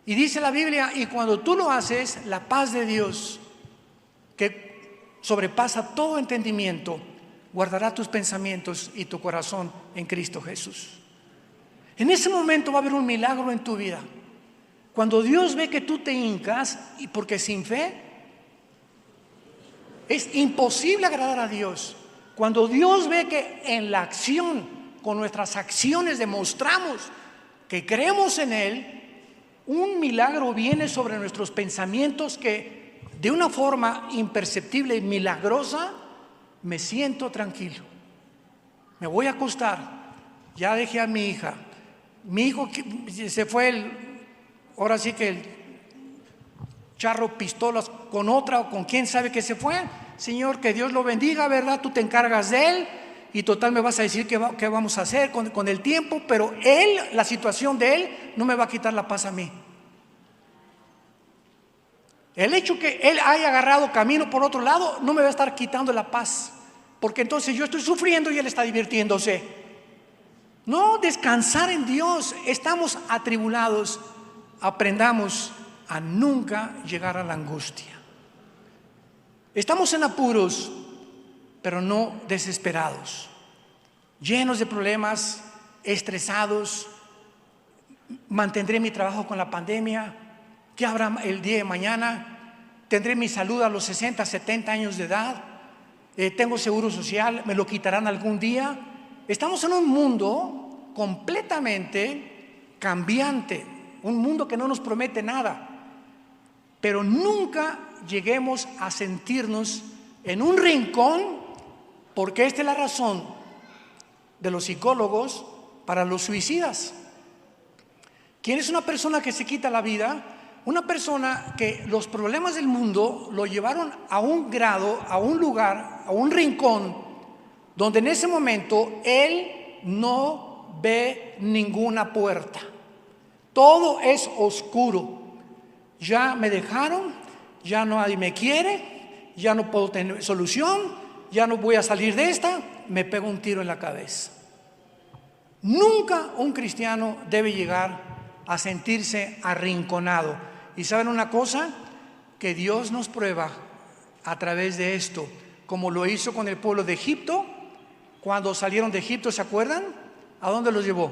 Y dice la Biblia, y cuando tú lo haces, la paz de Dios, que sobrepasa todo entendimiento, guardará tus pensamientos y tu corazón en Cristo Jesús. En ese momento va a haber un milagro en tu vida. Cuando Dios ve que tú te hincas, y porque sin fe es imposible agradar a Dios. Cuando Dios ve que en la acción, con nuestras acciones demostramos que creemos en Él, un milagro viene sobre nuestros pensamientos que de una forma imperceptible y milagrosa me siento tranquilo. Me voy a acostar. Ya dejé a mi hija. Mi hijo se fue ahora sí que el charro pistolas con otra o con quién sabe que se fue. Señor, que Dios lo bendiga, ¿verdad? Tú te encargas de él y total me vas a decir qué vamos a hacer con el tiempo, pero él, la situación de él, no me va a quitar la paz a mí. El hecho que él haya agarrado camino por otro lado no me va a estar quitando la paz, porque entonces yo estoy sufriendo y él está divirtiéndose. No, descansar en Dios. Estamos atribulados. Aprendamos a nunca llegar a la angustia. Estamos en apuros, pero no desesperados, llenos de problemas, estresados. Mantendré mi trabajo con la pandemia. ¿Qué habrá el día de mañana? ¿Tendré mi salud a los 60, 70 años de edad? ¿Tengo seguro social? ¿Me lo quitarán algún día? Estamos en un mundo completamente cambiante, un mundo que no nos promete nada. Pero nunca lleguemos a sentirnos en un rincón, porque esta es la razón de los psicólogos para los suicidas. ¿Quién es una persona que se quita la vida? Una persona que los problemas del mundo lo llevaron a un grado, a un lugar, a un rincón, donde en ese momento él no ve ninguna puerta. Todo es oscuro. Ya me dejaron, ya nadie me quiere, ya no puedo tener solución, ya no voy a salir de esta, me pego un tiro en la cabeza. Nunca un cristiano debe llegar a sentirse arrinconado. Y ¿saben una cosa? Que Dios nos prueba a través de esto, como lo hizo con el pueblo de Egipto. Cuando salieron de Egipto, ¿se acuerdan? ¿A dónde los llevó?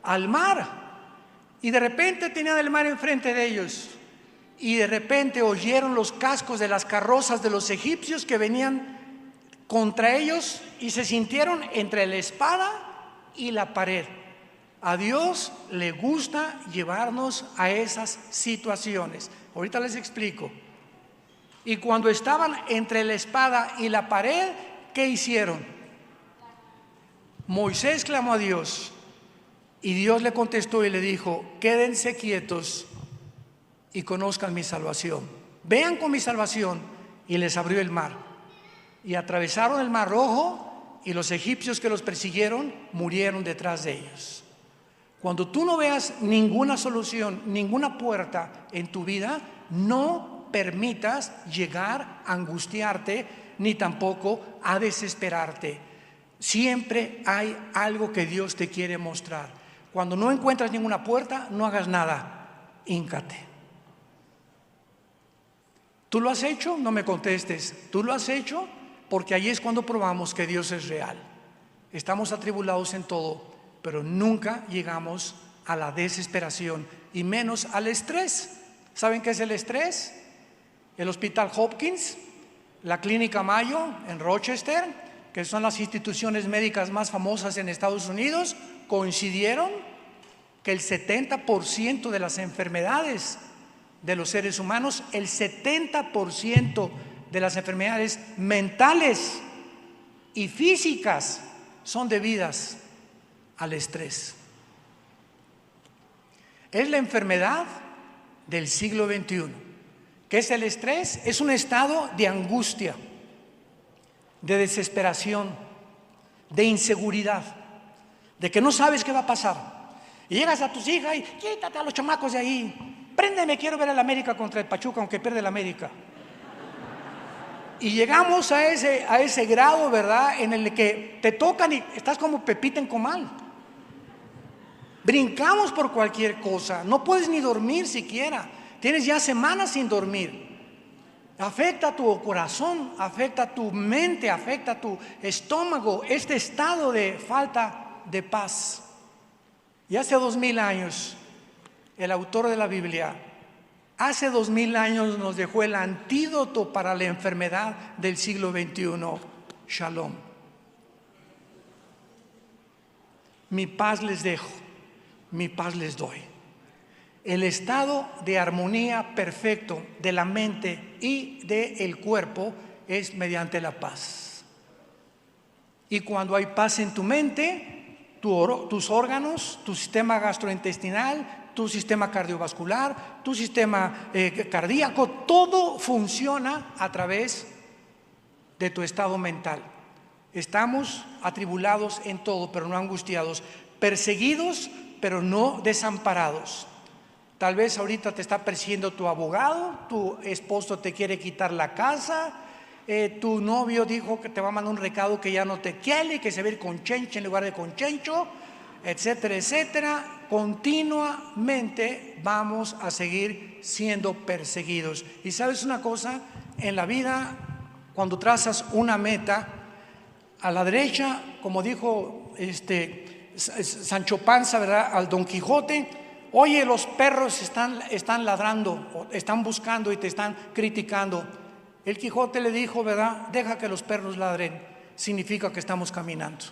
Al mar. Y de repente tenían el mar enfrente de ellos. Y de repente oyeron los cascos de las carrozas de los egipcios que venían contra ellos y se sintieron entre la espada y la pared. A Dios le gusta llevarnos a esas situaciones. Ahorita les explico. Y cuando estaban entre la espada y la pared, ¿qué hicieron? Moisés clamó a Dios y Dios le contestó y le dijo: quédense quietos y conozcan mi salvación. Vean con mi salvación. Y les abrió el mar. Y atravesaron el mar Rojo y los egipcios que los persiguieron murieron detrás de ellos. Cuando tú no veas ninguna solución, ninguna puerta en tu vida, no permitas llegar a angustiarte ni tampoco a desesperarte. Siempre hay algo que Dios te quiere mostrar. Cuando no encuentras ninguna puerta, no hagas nada, híncate. ¿Tú lo has hecho? No me contestes. ¿Tú lo has hecho? Porque ahí es cuando probamos que Dios es real. Estamos atribulados en todo, pero nunca llegamos a la desesperación y menos al estrés. ¿Saben qué es el estrés? El Hospital Hopkins, la Clínica Mayo en Rochester, que son las instituciones médicas más famosas en Estados Unidos, coincidieron que el 70% de las enfermedades de los seres humanos, el 70% de las enfermedades mentales y físicas son debidas al estrés. Es la enfermedad del siglo XXI. ¿Qué es el estrés? Es un estado de angustia, de desesperación, de inseguridad, de que no sabes qué va a pasar. Y llegas a tus hijas y quítate a los chamacos de ahí. Préndeme, quiero ver el América contra el Pachuca, aunque pierde el América. Y llegamos a ese grado, ¿verdad?, en el que te tocan y estás como Pepita en comal. Brincamos por cualquier cosa, no puedes ni dormir siquiera. Tienes ya semanas sin dormir. Afecta a tu corazón, afecta a tu mente, afecta a tu estómago, este estado de falta de paz. Y hace 2000 años, el autor de la Biblia, hace 2000 años nos dejó el antídoto para la enfermedad del siglo XXI, Shalom. Mi paz les dejo, mi paz les doy. El estado de armonía perfecto de la mente y del cuerpo es mediante la paz. Y cuando hay paz en tu mente, tus órganos, tu sistema gastrointestinal, tu sistema cardiovascular, tu sistema cardíaco, todo funciona a través de tu estado mental. Estamos atribulados en todo, pero no angustiados, perseguidos, pero no desamparados. Tal vez ahorita te está persiguiendo tu abogado, tu esposo te quiere quitar la casa, tu novio dijo que te va a mandar un recado que ya no te quiere, que se va a ir con Chencho en lugar de con Chencho, etcétera, etcétera. Continuamente vamos a seguir siendo perseguidos. Y sabes una cosa, en la vida, cuando trazas una meta, a la derecha, como dijo Sancho Panza, ¿verdad?, al Don Quijote, oye, los perros están ladrando, están buscando y te están criticando. El Quijote le dijo, ¿verdad?, deja que los perros ladren, significa que estamos caminando.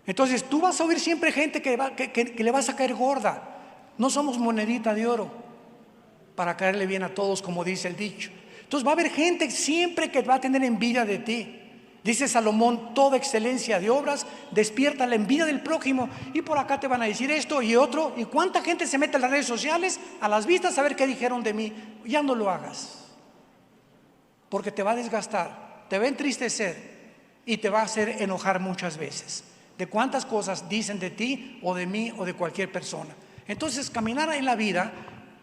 Entonces tú vas a oír siempre gente que le vas a caer gorda. No somos monedita de oro para caerle bien a todos, como dice el dicho. Entonces va a haber gente siempre que va a tener envidia de ti. Dice Salomón, toda excelencia de obras despierta la envidia del prójimo. Y por acá te van a decir esto y otro. ¿Y cuánta gente se mete en las redes sociales a las vistas a ver qué dijeron de mí? Ya no lo hagas, porque te va a desgastar, te va a entristecer y te va a hacer enojar muchas veces de cuántas cosas dicen de ti o de mí o de cualquier persona. Entonces, caminar en la vida,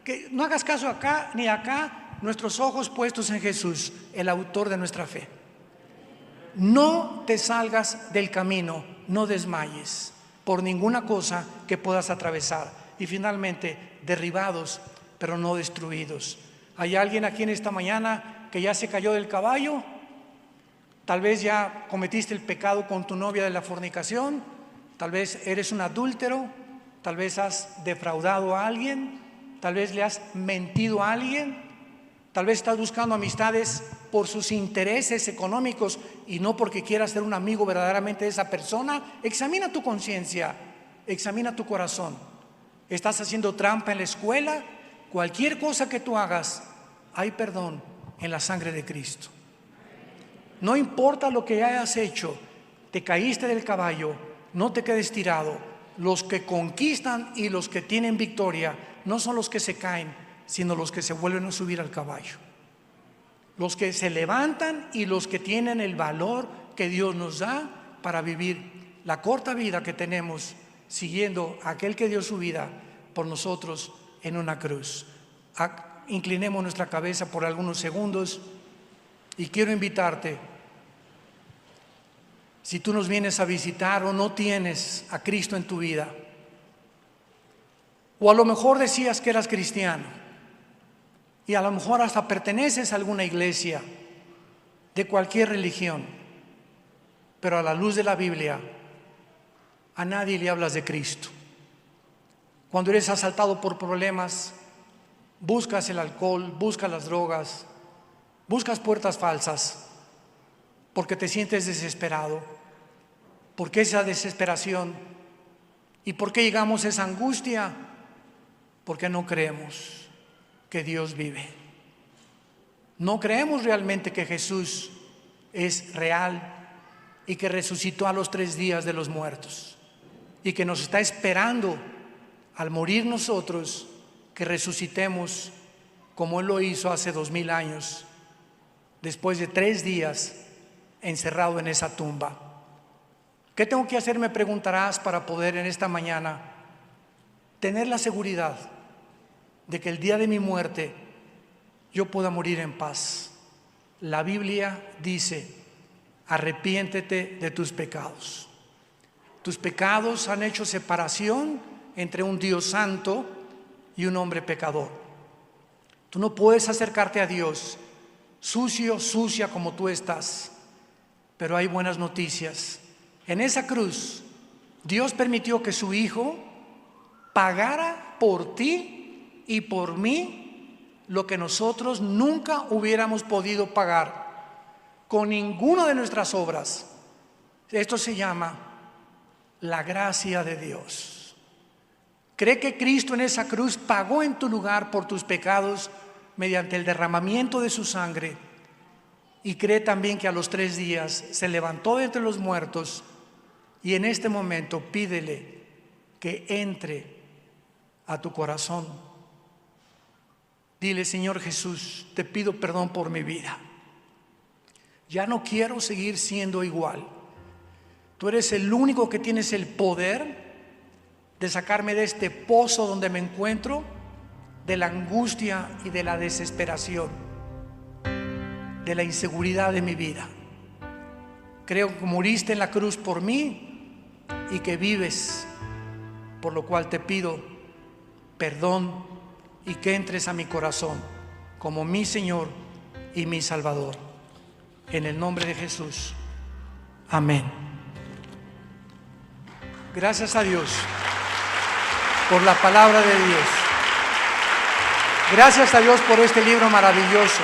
que no hagas caso acá ni acá, nuestros ojos puestos en Jesús, el autor de nuestra fe. No te salgas del camino, no desmayes por ninguna cosa que puedas atravesar. Y finalmente, derribados, pero no destruidos. ¿Hay alguien aquí en esta mañana que ya se cayó del caballo? Tal vez ya cometiste el pecado con tu novia de la fornicación, tal vez eres un adúltero, tal vez has defraudado a alguien, tal vez le has mentido a alguien, tal vez estás buscando amistades por sus intereses económicos y no porque quieras ser un amigo verdaderamente de esa persona. Examina tu conciencia, examina tu corazón. ¿Estás haciendo trampa en la escuela? Cualquier cosa que tú hagas, hay perdón en la sangre de Cristo. No importa lo que hayas hecho, te caíste del caballo, no te quedes tirado. Los que conquistan y los que tienen victoria no son los que se caen, sino los que se vuelven a subir al caballo. Los que se levantan y los que tienen el valor que Dios nos da para vivir la corta vida que tenemos siguiendo a aquel que dio su vida por nosotros en una cruz. Inclinemos nuestra cabeza por algunos segundos y quiero invitarte, si tú nos vienes a visitar o no tienes a Cristo en tu vida, o a lo mejor decías que eras cristiano y a lo mejor hasta perteneces a alguna iglesia de cualquier religión, pero a la luz de la Biblia a nadie le hablas de Cristo. Cuando eres asaltado por problemas, buscas el alcohol, buscas las drogas, buscas puertas falsas, porque te sientes desesperado. ¿Por qué esa desesperación? ¿Y por qué llegamos a esa angustia? Porque no creemos que Dios vive. No creemos realmente que Jesús es real y que resucitó a los 3 días de los muertos y que nos está esperando al morir nosotros, que resucitemos como Él lo hizo hace 2000 años, después de 3 días encerrado en esa tumba. ¿Qué tengo que hacer? Me preguntarás, para poder en esta mañana tener la seguridad de que el día de mi muerte yo pueda morir en paz. La Biblia dice: arrepiéntete de tus pecados. Tus pecados han hecho separación entre un Dios santo y un hombre pecador. Tú no puedes acercarte a Dios sucio, sucia como tú estás. Pero hay buenas noticias. En esa cruz, Dios permitió que su Hijo pagara por ti y por mí lo que nosotros nunca hubiéramos podido pagar con ninguna de nuestras obras. Esto se llama la gracia de Dios. Cree que Cristo en esa cruz pagó en tu lugar por tus pecados mediante el derramamiento de su sangre, y cree también que a los 3 días se levantó de entre los muertos, y en este momento pídele que entre a tu corazón. Dile: Señor Jesús, te pido perdón por mi vida. Ya no quiero seguir siendo igual. Tú eres el único que tienes el poder de sacarme de este pozo donde me encuentro, de la angustia y de la desesperación, de la inseguridad de mi vida. Creo que moriste en la cruz por mí y que vives, por lo cual te pido perdón y que entres a mi corazón como mi Señor y mi Salvador. En el nombre de Jesús. Amén. Gracias a Dios por la palabra de Dios. Gracias a Dios por este libro maravilloso.